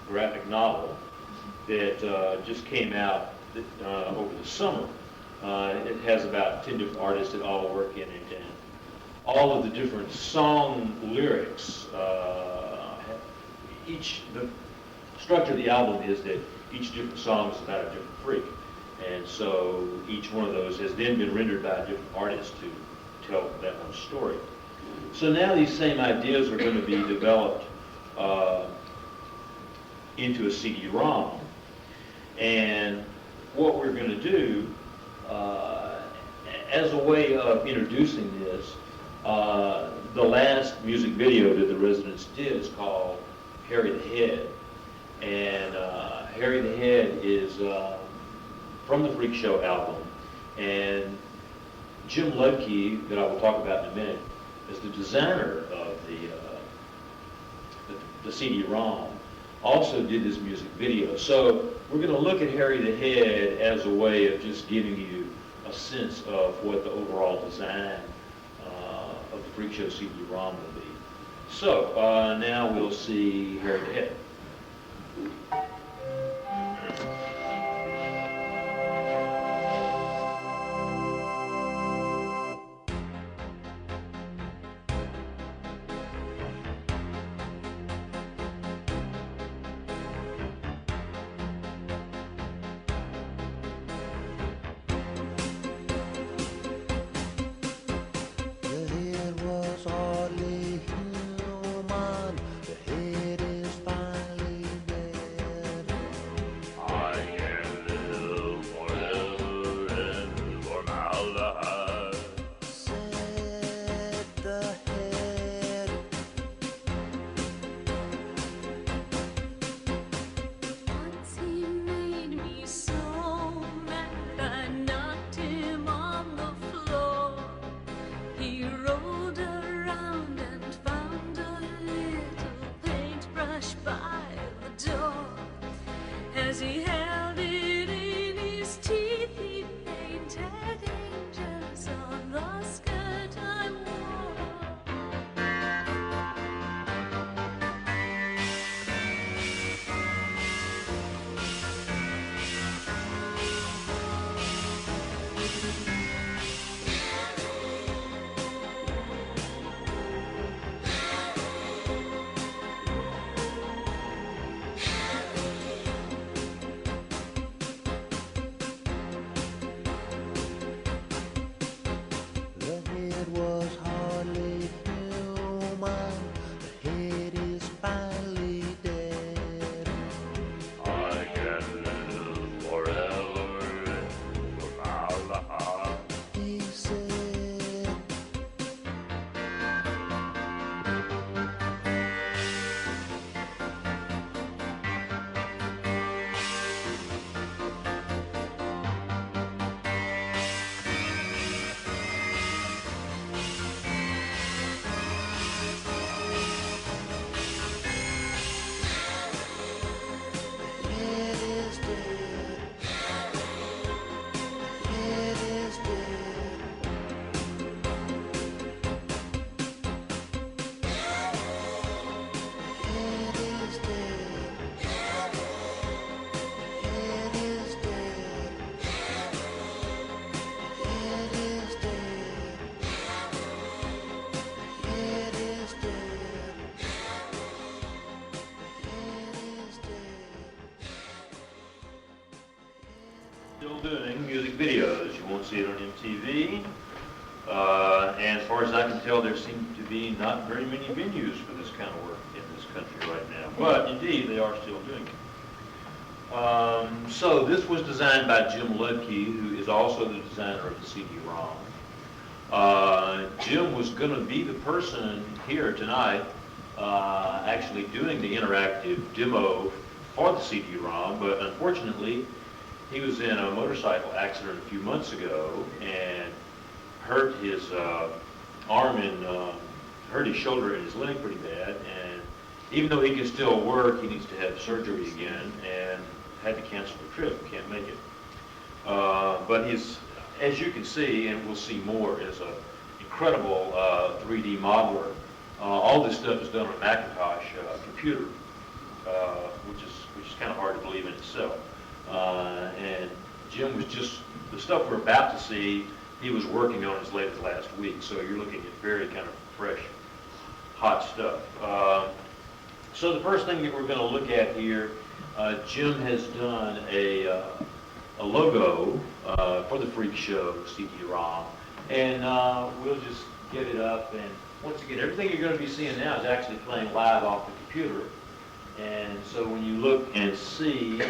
graphic novel that just came out over the summer. It has about 10 different artists that all work in it, and all of the different song lyrics, the structure of the album is that each different song is about a different freak. And so each one of those has then been rendered by a different artist to tell that one story. So now these same ideas are going to be developed into a CD-ROM. And what we're going to do, as a way of introducing this, the last music video that the Residents did is called Harry the Head. And Harry the Head is from the Freak Show album. And Jim Ludke, that I will talk about in a minute, is the designer of the CD-ROM, also did this music video. So we're going to look at Harry the Head as a way of just giving you a sense of what the overall design of the Freak Show CD-ROM will be. So now we'll see Harry the Head. Still doing music videos. You won't see it on MTV. And as far as I can tell, there seem to be not very many venues for this kind of work in this country right now. But indeed, they are still doing it. So this was designed by Jim Ludke, who is also the designer of the CD-ROM. Jim was going to be the person here tonight actually doing the interactive demo for the CD-ROM, but unfortunately, he was in a motorcycle accident a few months ago and hurt his arm and hurt his shoulder and his leg pretty bad. And even though he can still work, he needs to have surgery again and had to cancel the trip. Can't make it. But he's, as you can see, and we'll see more, is an incredible 3D modeler. All this stuff is done on a Macintosh computer, which is kind of hard to believe in itself. And Jim was just, the stuff we're about to see, he was working on as late as last week. So you're looking at very kind of fresh, hot stuff. So the first thing that we're going to look at here, Jim has done a logo for the Freak Show CD-ROM, and we'll just get it up. And once again, everything you're going to be seeing now is actually playing live off the computer. And so when you look and see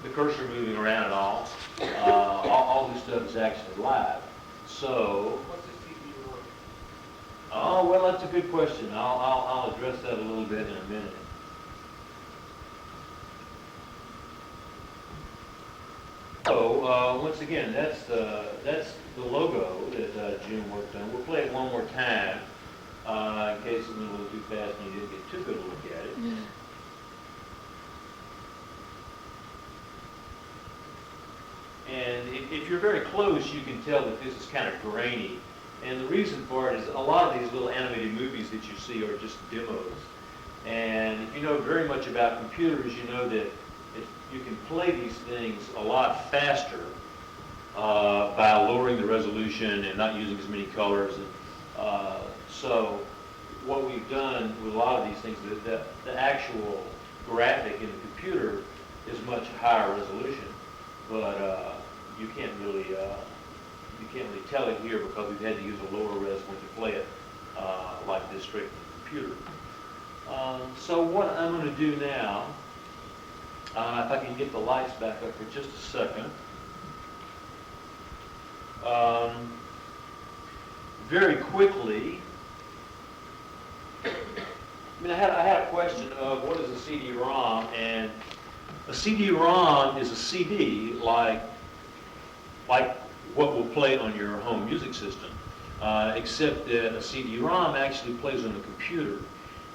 the cursor moving around and all this stuff is actually live. So. What's the CD-ROM? Oh, well, that's a good question. I'll address that a little bit in a minute. So, once again, that's the logo that Jim worked on. We'll play it one more time in case it's a little too fast and you didn't get too good a look at it. And if you're very close, you can tell that this is kind of grainy. And the reason for it is a lot of these little animated movies that you see are just demos. And if you know very much about computers, you know that you can play these things a lot faster by lowering the resolution and not using as many colors. And so what we've done with a lot of these things, the actual graphic in the computer is much higher resolution. But you can't really tell it here because we've had to use a lower res when you play it like this straight from the computer. So what I'm going to do now, if I can get the lights back up for just a second. Very quickly, I had a question of what is a CD-ROM, and a CD-ROM is a CD like what will play on your home music system, except that a CD-ROM actually plays on the computer.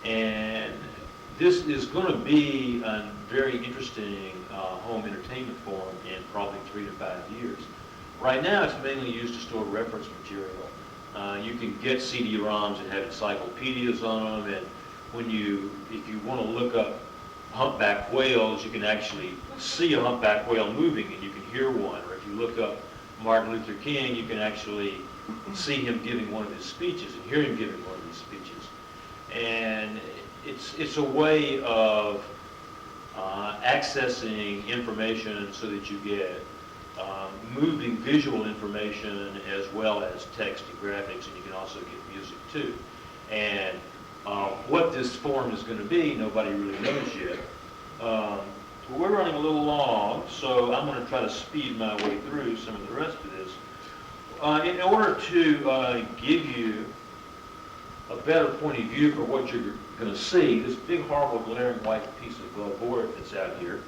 And this is going to be a very interesting home entertainment form in probably 3 to 5 years. Right now, it's mainly used to store reference material. You can get CD-ROMs that have encyclopedias on them, and if you want to look up humpback whales, you can actually see a humpback whale moving and you can hear one. Or if you look up Martin Luther King, you can actually see him giving one of his speeches and hear him giving one of his speeches. And it's a way of accessing information so that you get moving visual information as well as text and graphics, and you can also get music too. And what this form is going to be, nobody really knows yet. We're running a little long, so I'm going to try to speed my way through some of the rest of this. In order to give you a better point of view for what you're going to see, this big, horrible, glaring white piece of board that's out here,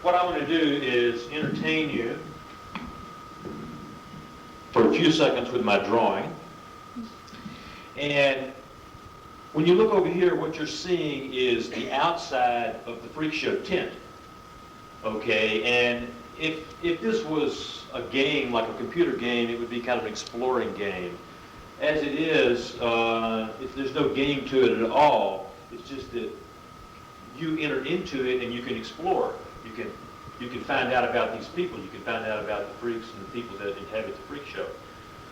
what I'm going to do is entertain you for a few seconds with my drawing. And when you look over here, what you're seeing is the outside of the Freak Show tent. Okay, and if this was a game, like a computer game, it would be kind of an exploring game. As it is, if there's no game to it at all, it's just that you enter into it and you can explore. You can find out about these people. You can find out about the freaks and the people that inhabit the Freak Show.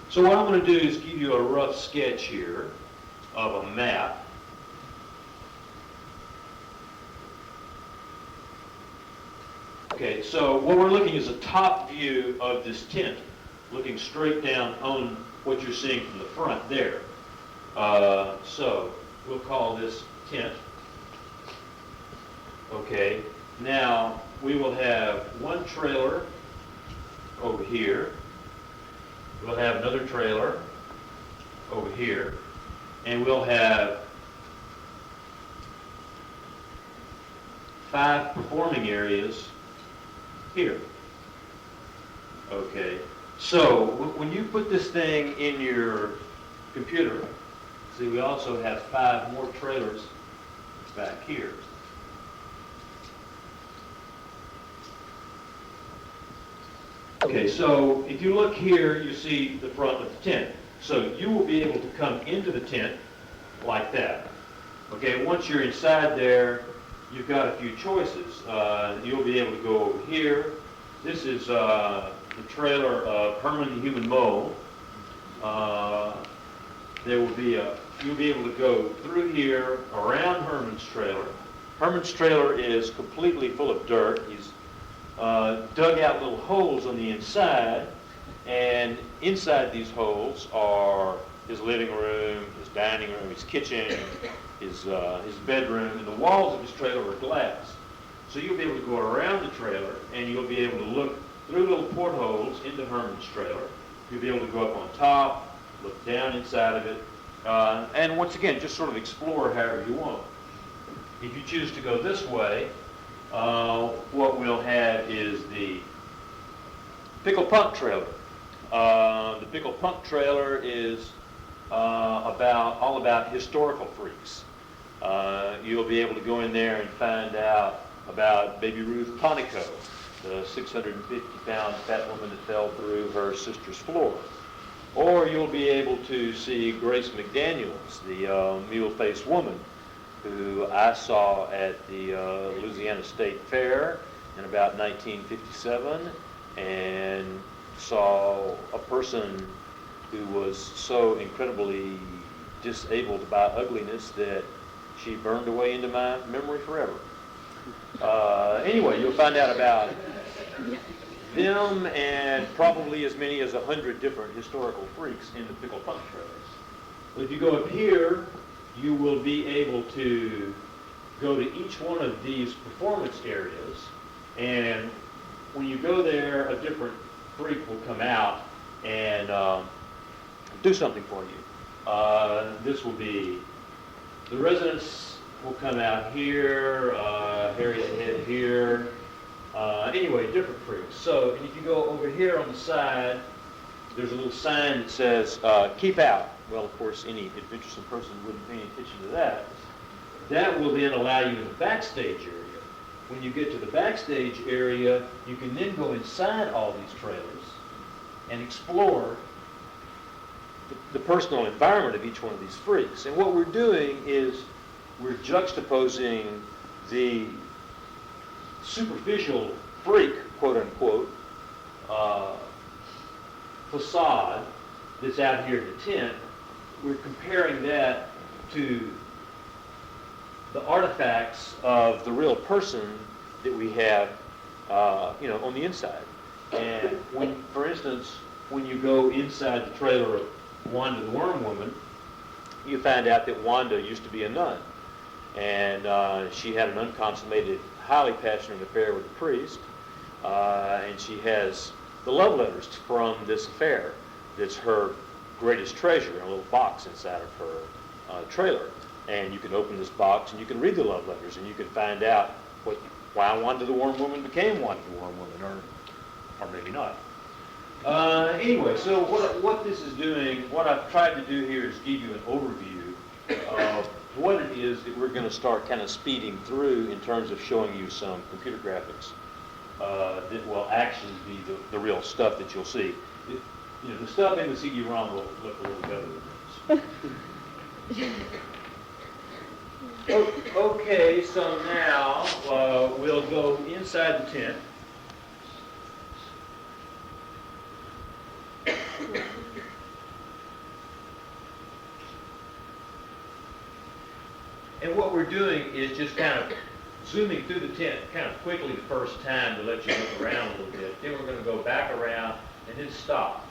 So what I'm going to do is give you a rough sketch here of a map. Okay, so what we're looking is a top view of this tent, looking straight down on what you're seeing from the front there. So we'll call this tent. Okay, now we will have one trailer over here. We'll have another trailer over here. And we'll have 5 performing areas here. Okay, so when you put this thing in your computer, see we also have 5 more trailers back here. Okay, so if you look here, you see the front of the tent. So you will be able to come into the tent like that. Okay, once you're inside there, you've got a few choices. You'll be able to go over here. This is the trailer of Herman the Human Mole. You'll be able to go through here, around Herman's trailer. Herman's trailer is completely full of dirt. He's dug out little holes on the inside, and inside these holes are his living room, his dining room, his kitchen, his bedroom, and the walls of his trailer are glass. So you'll be able to go around the trailer, and you'll be able to look through little portholes into Herman's trailer. You'll be able to go up on top, look down inside of it, and once again, just sort of explore however you want. If you choose to go this way, what we'll have is the Pickle Punk trailer. The Pickle Punk trailer is all about historical freaks. You'll be able to go in there and find out about Baby Ruth Quantico, the 650-pound fat woman that fell through her sister's floor. Or you'll be able to see Grace McDaniels, the mule-faced woman, who I saw at the Louisiana State Fair in about 1957, and saw a person who was so incredibly disabled by ugliness that she burned away into my memory forever. Anyway, you'll find out about them and probably as many as 100 different historical freaks in the Pickle Punk trailers. Well, if you go up here, you will be able to go to each one of these performance areas, and when you go there, a different freak will come out and do something for you. This will be, the residents will come out here, Harry's head here, anyway, different freaks. So if you go over here on the side, there's a little sign that says, keep out. Well, of course, any adventuresome person wouldn't pay any attention to that. That will then allow you in the backstage area. When you get to the backstage area, you can then go inside all these trailers and explore the personal environment of each one of these freaks. And what we're doing is we're juxtaposing the superficial freak, quote unquote, facade that's out here in the tent. We're comparing that to the artifacts of the real person that we have, on the inside. And when, for instance, when you go inside the trailer of Wanda the Worm Woman, you find out that Wanda used to be a nun, and she had an unconsummated, highly passionate affair with a priest, and she has the love letters from this affair. That's her greatest treasure in a little box inside of her trailer. And you can open this box and you can read the love letters, and you can find out why Wanda the Worm Woman became Wanda the Worm Woman, or maybe not. Anyway, so what this is doing, what I've tried to do here is give you an overview of what it is that we're going to start kind of speeding through in terms of showing you some computer graphics that will actually be the real stuff that you'll see. The stuff in the CD-ROM will look a little better than this. Okay, so now we'll go inside the tent. And what we're doing is just kind of zooming through the tent kind of quickly the first time to let you look around a little bit. Then we're going to go back around and then stop.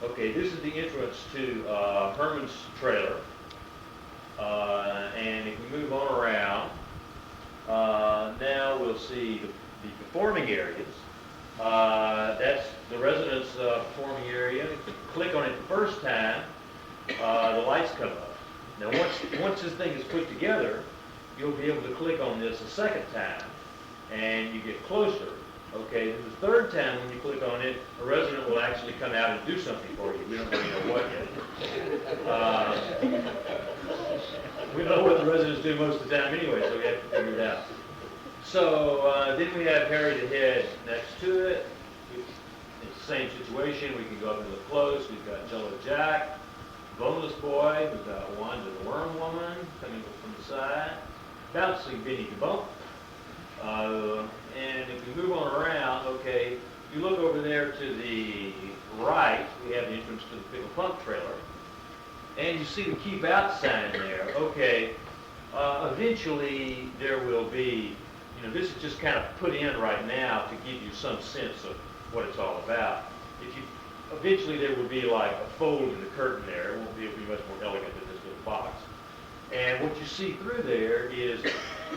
Okay, this is the entrance to Herman's trailer. And if we move on around, now we'll see the performing areas. That's the residence performing area. If you click on it the first time, the lights come up. Now once this thing is put together, you'll be able to click on this a second time, and you get closer. Okay, then the third time when you click on it, a resident will actually come out and do something for you. We don't really know what yet. We don't know what the residents do most of the time anyway, so we have to figure it out. So then we have Harry the Head next to it. It's the same situation. We can go up and look close. We've got Jello Jack, Boneless Boy. We've got Wanda the Worm Woman coming from the side. Bouncing Vinny the Bump. And if we move on around, okay, if you look over there to the right, we have the entrance to the Pickle Punk trailer. And you see the keep out sign there. Okay, eventually there will be, this is just kind of put in right now to give you some sense of what it's all about. Eventually there will be like a fold in the curtain there. It'll be much more elegant than this little box. And what you see through there is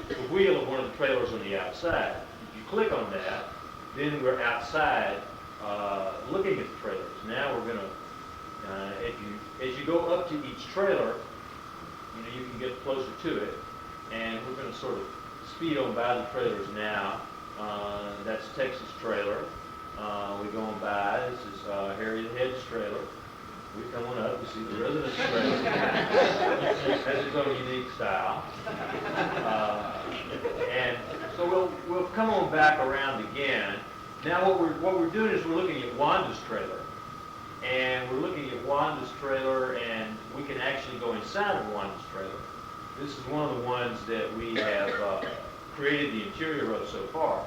the wheel of one of the trailers on the outside. If you click on that, then we're outside looking at the trailers. Now we're going to, as you go up to each trailer, you can get closer to it, and we're going to sort of speed on by the trailers now. That's Texas trailer. We go on by. This is Harry the Head's trailer. We come on up, we see the residence trailer. That's its own unique style. And so we'll come on back around again. Now what we're doing is we're looking at Wanda's trailer. And we're looking at Wanda's trailer, and we can actually go inside of Wanda's trailer. This is one of the ones that we have created the interior of so far.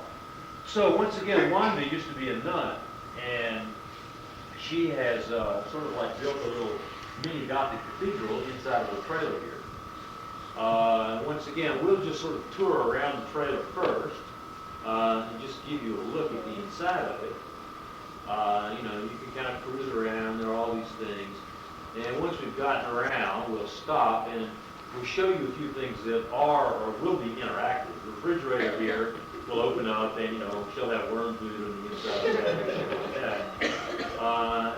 So once again, Wanda used to be a nun, and she has sort of like built a little mini Gothic cathedral inside of the trailer here. Once again, we'll just sort of tour around the trailer first and just give you a look at the inside of it. You can kind of cruise around. There are all these things. And once we've gotten around, we'll stop and we'll show you a few things that are or will be interactive. The refrigerator here will open up, and she'll have worm food on the inside of that or something like that.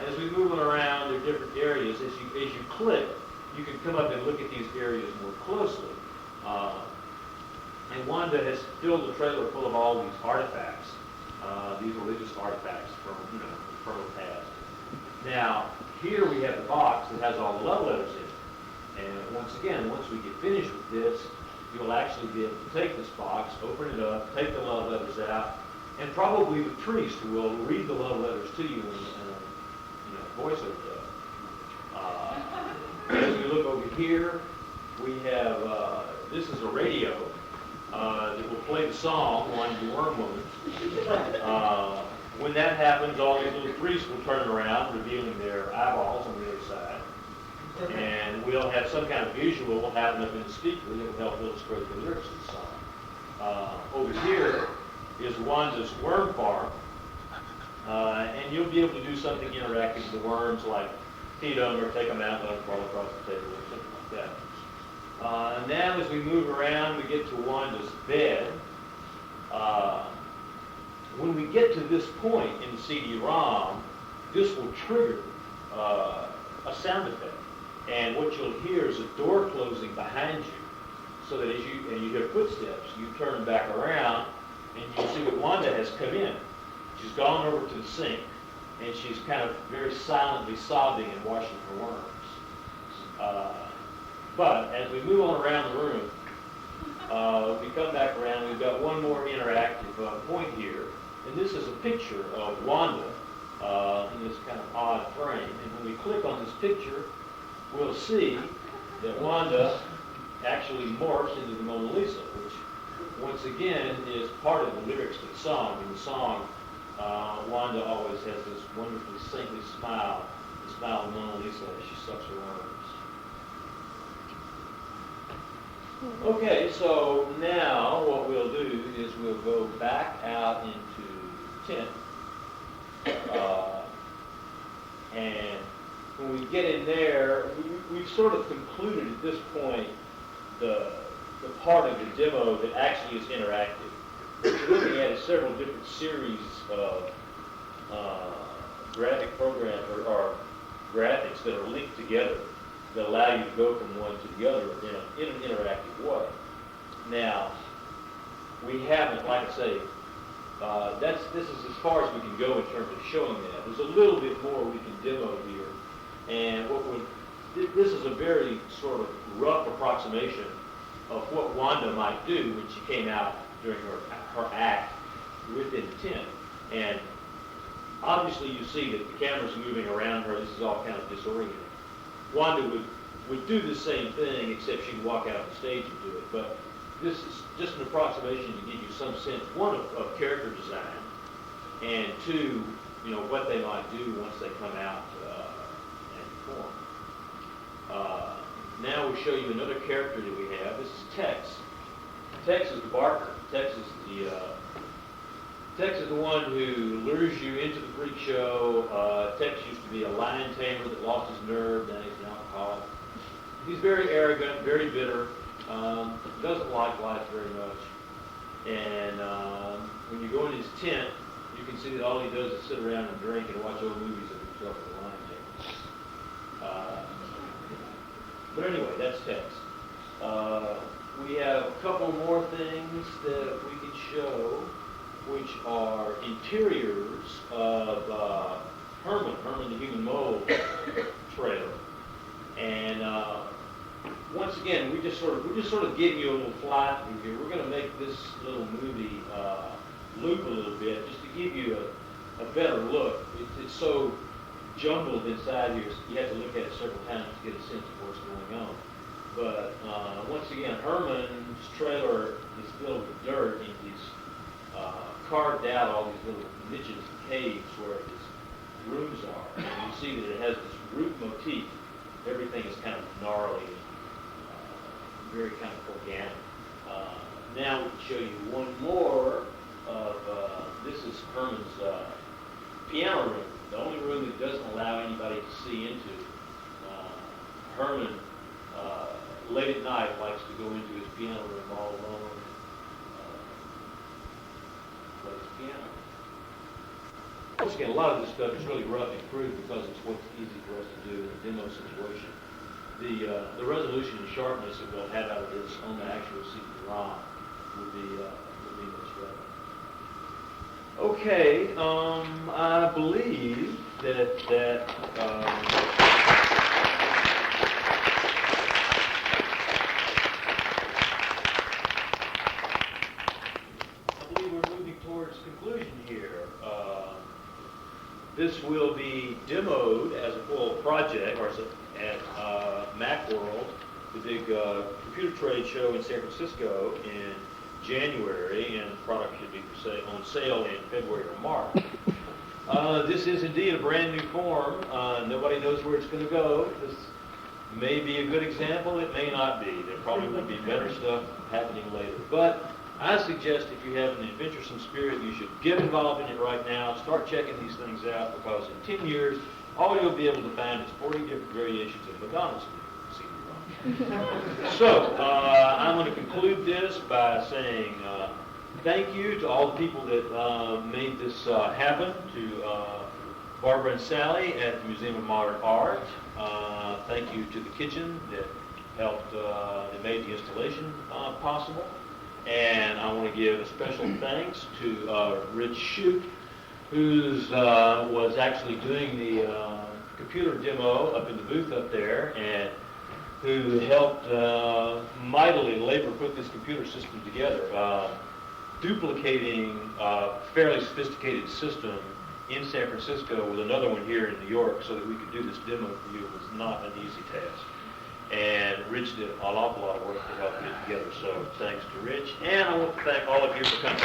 As we move around, there are different areas. As you click, you can come up and look at these areas more closely. And Wanda has filled the trailer full of all these artifacts, these religious artifacts from the past. Now, here we have the box that has all the love letters in it. And once again, once we get finished with this, you'll actually be able to take this box, open it up, take the love letters out, and probably the priest will read the love letters to you in a voiceover. As we look over here, we have, this is a radio that will play the song, Wanda the Worm Woman. When that happens, all these little priests will turn around, revealing their eyeballs on the other side. And we'll have some kind of visual happen up in the speaker that will help illustrate the lyrics of the song. Over here is Wanda's worm farm. And you'll be able to do something interactive with the worms, like feed them or take them out and let them crawl across the table or something like that. Now as we move around, we get to Wanda's bed. When we get to this point in the CD-ROM, this will trigger a sound effect. And what you'll hear is a door closing behind you, so that as you hear footsteps, you turn back around and you see that Wanda has come in. She's gone over to the sink, and she's kind of very silently sobbing and washing her worms. But as we move on around the room, we come back around. We've got one more interactive point here, and this is a picture of Wanda in this kind of odd frame. And when we click on this picture, we'll see that Wanda actually morphs into the Mona Lisa, which once again is part of the lyrics to the song. In the song, Wanda always has this wonderfully saintly smile, the smile of Mona Lisa as she sucks her worms. Okay, so now what we'll do is we'll go back out into tent. And when we get in there, we've sort of concluded at this point the part of the demo that actually is interactive. What you're looking at is several different series of graphic programs or graphics that are linked together that allow you to go from one to the other in an interactive way. Now, we haven't, like I say, this is as far as we can go in terms of showing that. There's a little bit more we can demo here, and this is a very sort of rough approximation of what Wanda might do when she came out during her act within the tent. And obviously you see that the camera's moving around her. This is all kind of disorienting. Wanda would do the same thing, except she'd walk out on the stage and do it. But this is just an approximation to give you some sense, one, of character design, and two, what they might do once they come out and perform. Now we'll show you another character that we have. This is Tex. Tex is the barker. Tex is the one who lures you into the freak show. Tex used to be a lion tamer that lost his nerve, then he's an alcoholic. He's very arrogant, very bitter, doesn't like life very much. And when you go in his tent, you can see that all he does is sit around and drink and watch old movies of himself with a lion tamer. But anyway, that's Tex. We have a couple more things that we can show, which are interiors of Herman the Human Mole trailer. And once again, we're just sort of giving you a little fly through here. We're going to make this little movie loop a little bit just to give you a better look. It's so jumbled inside here, so you have to look at it several times to get a sense of what's going on. But once again, Herman's trailer is filled with dirt, and he's carved out all these little niches and caves where his rooms are. And you see that it has this root motif. Everything is kind of gnarly, very kind of organic. Now we can show you one more of, this is Herman's piano room, the only room that doesn't allow anybody to see into. Herman, late at night, likes to go into his piano room all alone and play his piano. Once again, a lot of this stuff is really rough and crude because it's what's easy for us to do in a demo situation. The resolution and sharpness that we'll have out of this on the actual CD-ROM will be much better. Okay, I believe that we're moving towards conclusion here. This will be demoed as a full project, or at Macworld, the big computer trade show in San Francisco in January, and the product should be on sale in February or March. This is indeed a brand new form. Nobody knows where it's going to go. This may be a good example. It may not be. There probably will be better stuff happening later. But I suggest if you have an adventuresome spirit, you should get involved in it right now. Start checking these things out, because in 10 years, all you'll be able to find is 40 different variations of Madonna's CD-ROM. So, I'm going to conclude this by saying thank you to all the people that made this happen, to Barbara and Sally at the Museum of Modern Art. Thank you to the kitchen that helped, that made the installation possible. And I want to give a special thanks to Rich Shute, who was actually doing the computer demo up in the booth up there, and who helped mightily labor put this computer system together, duplicating a fairly sophisticated system in San Francisco with another one here in New York so that we could do this demo for you was not an easy task. And Rich did an awful lot of work to help get it together, so thanks to Rich. And I want to thank all of you for coming.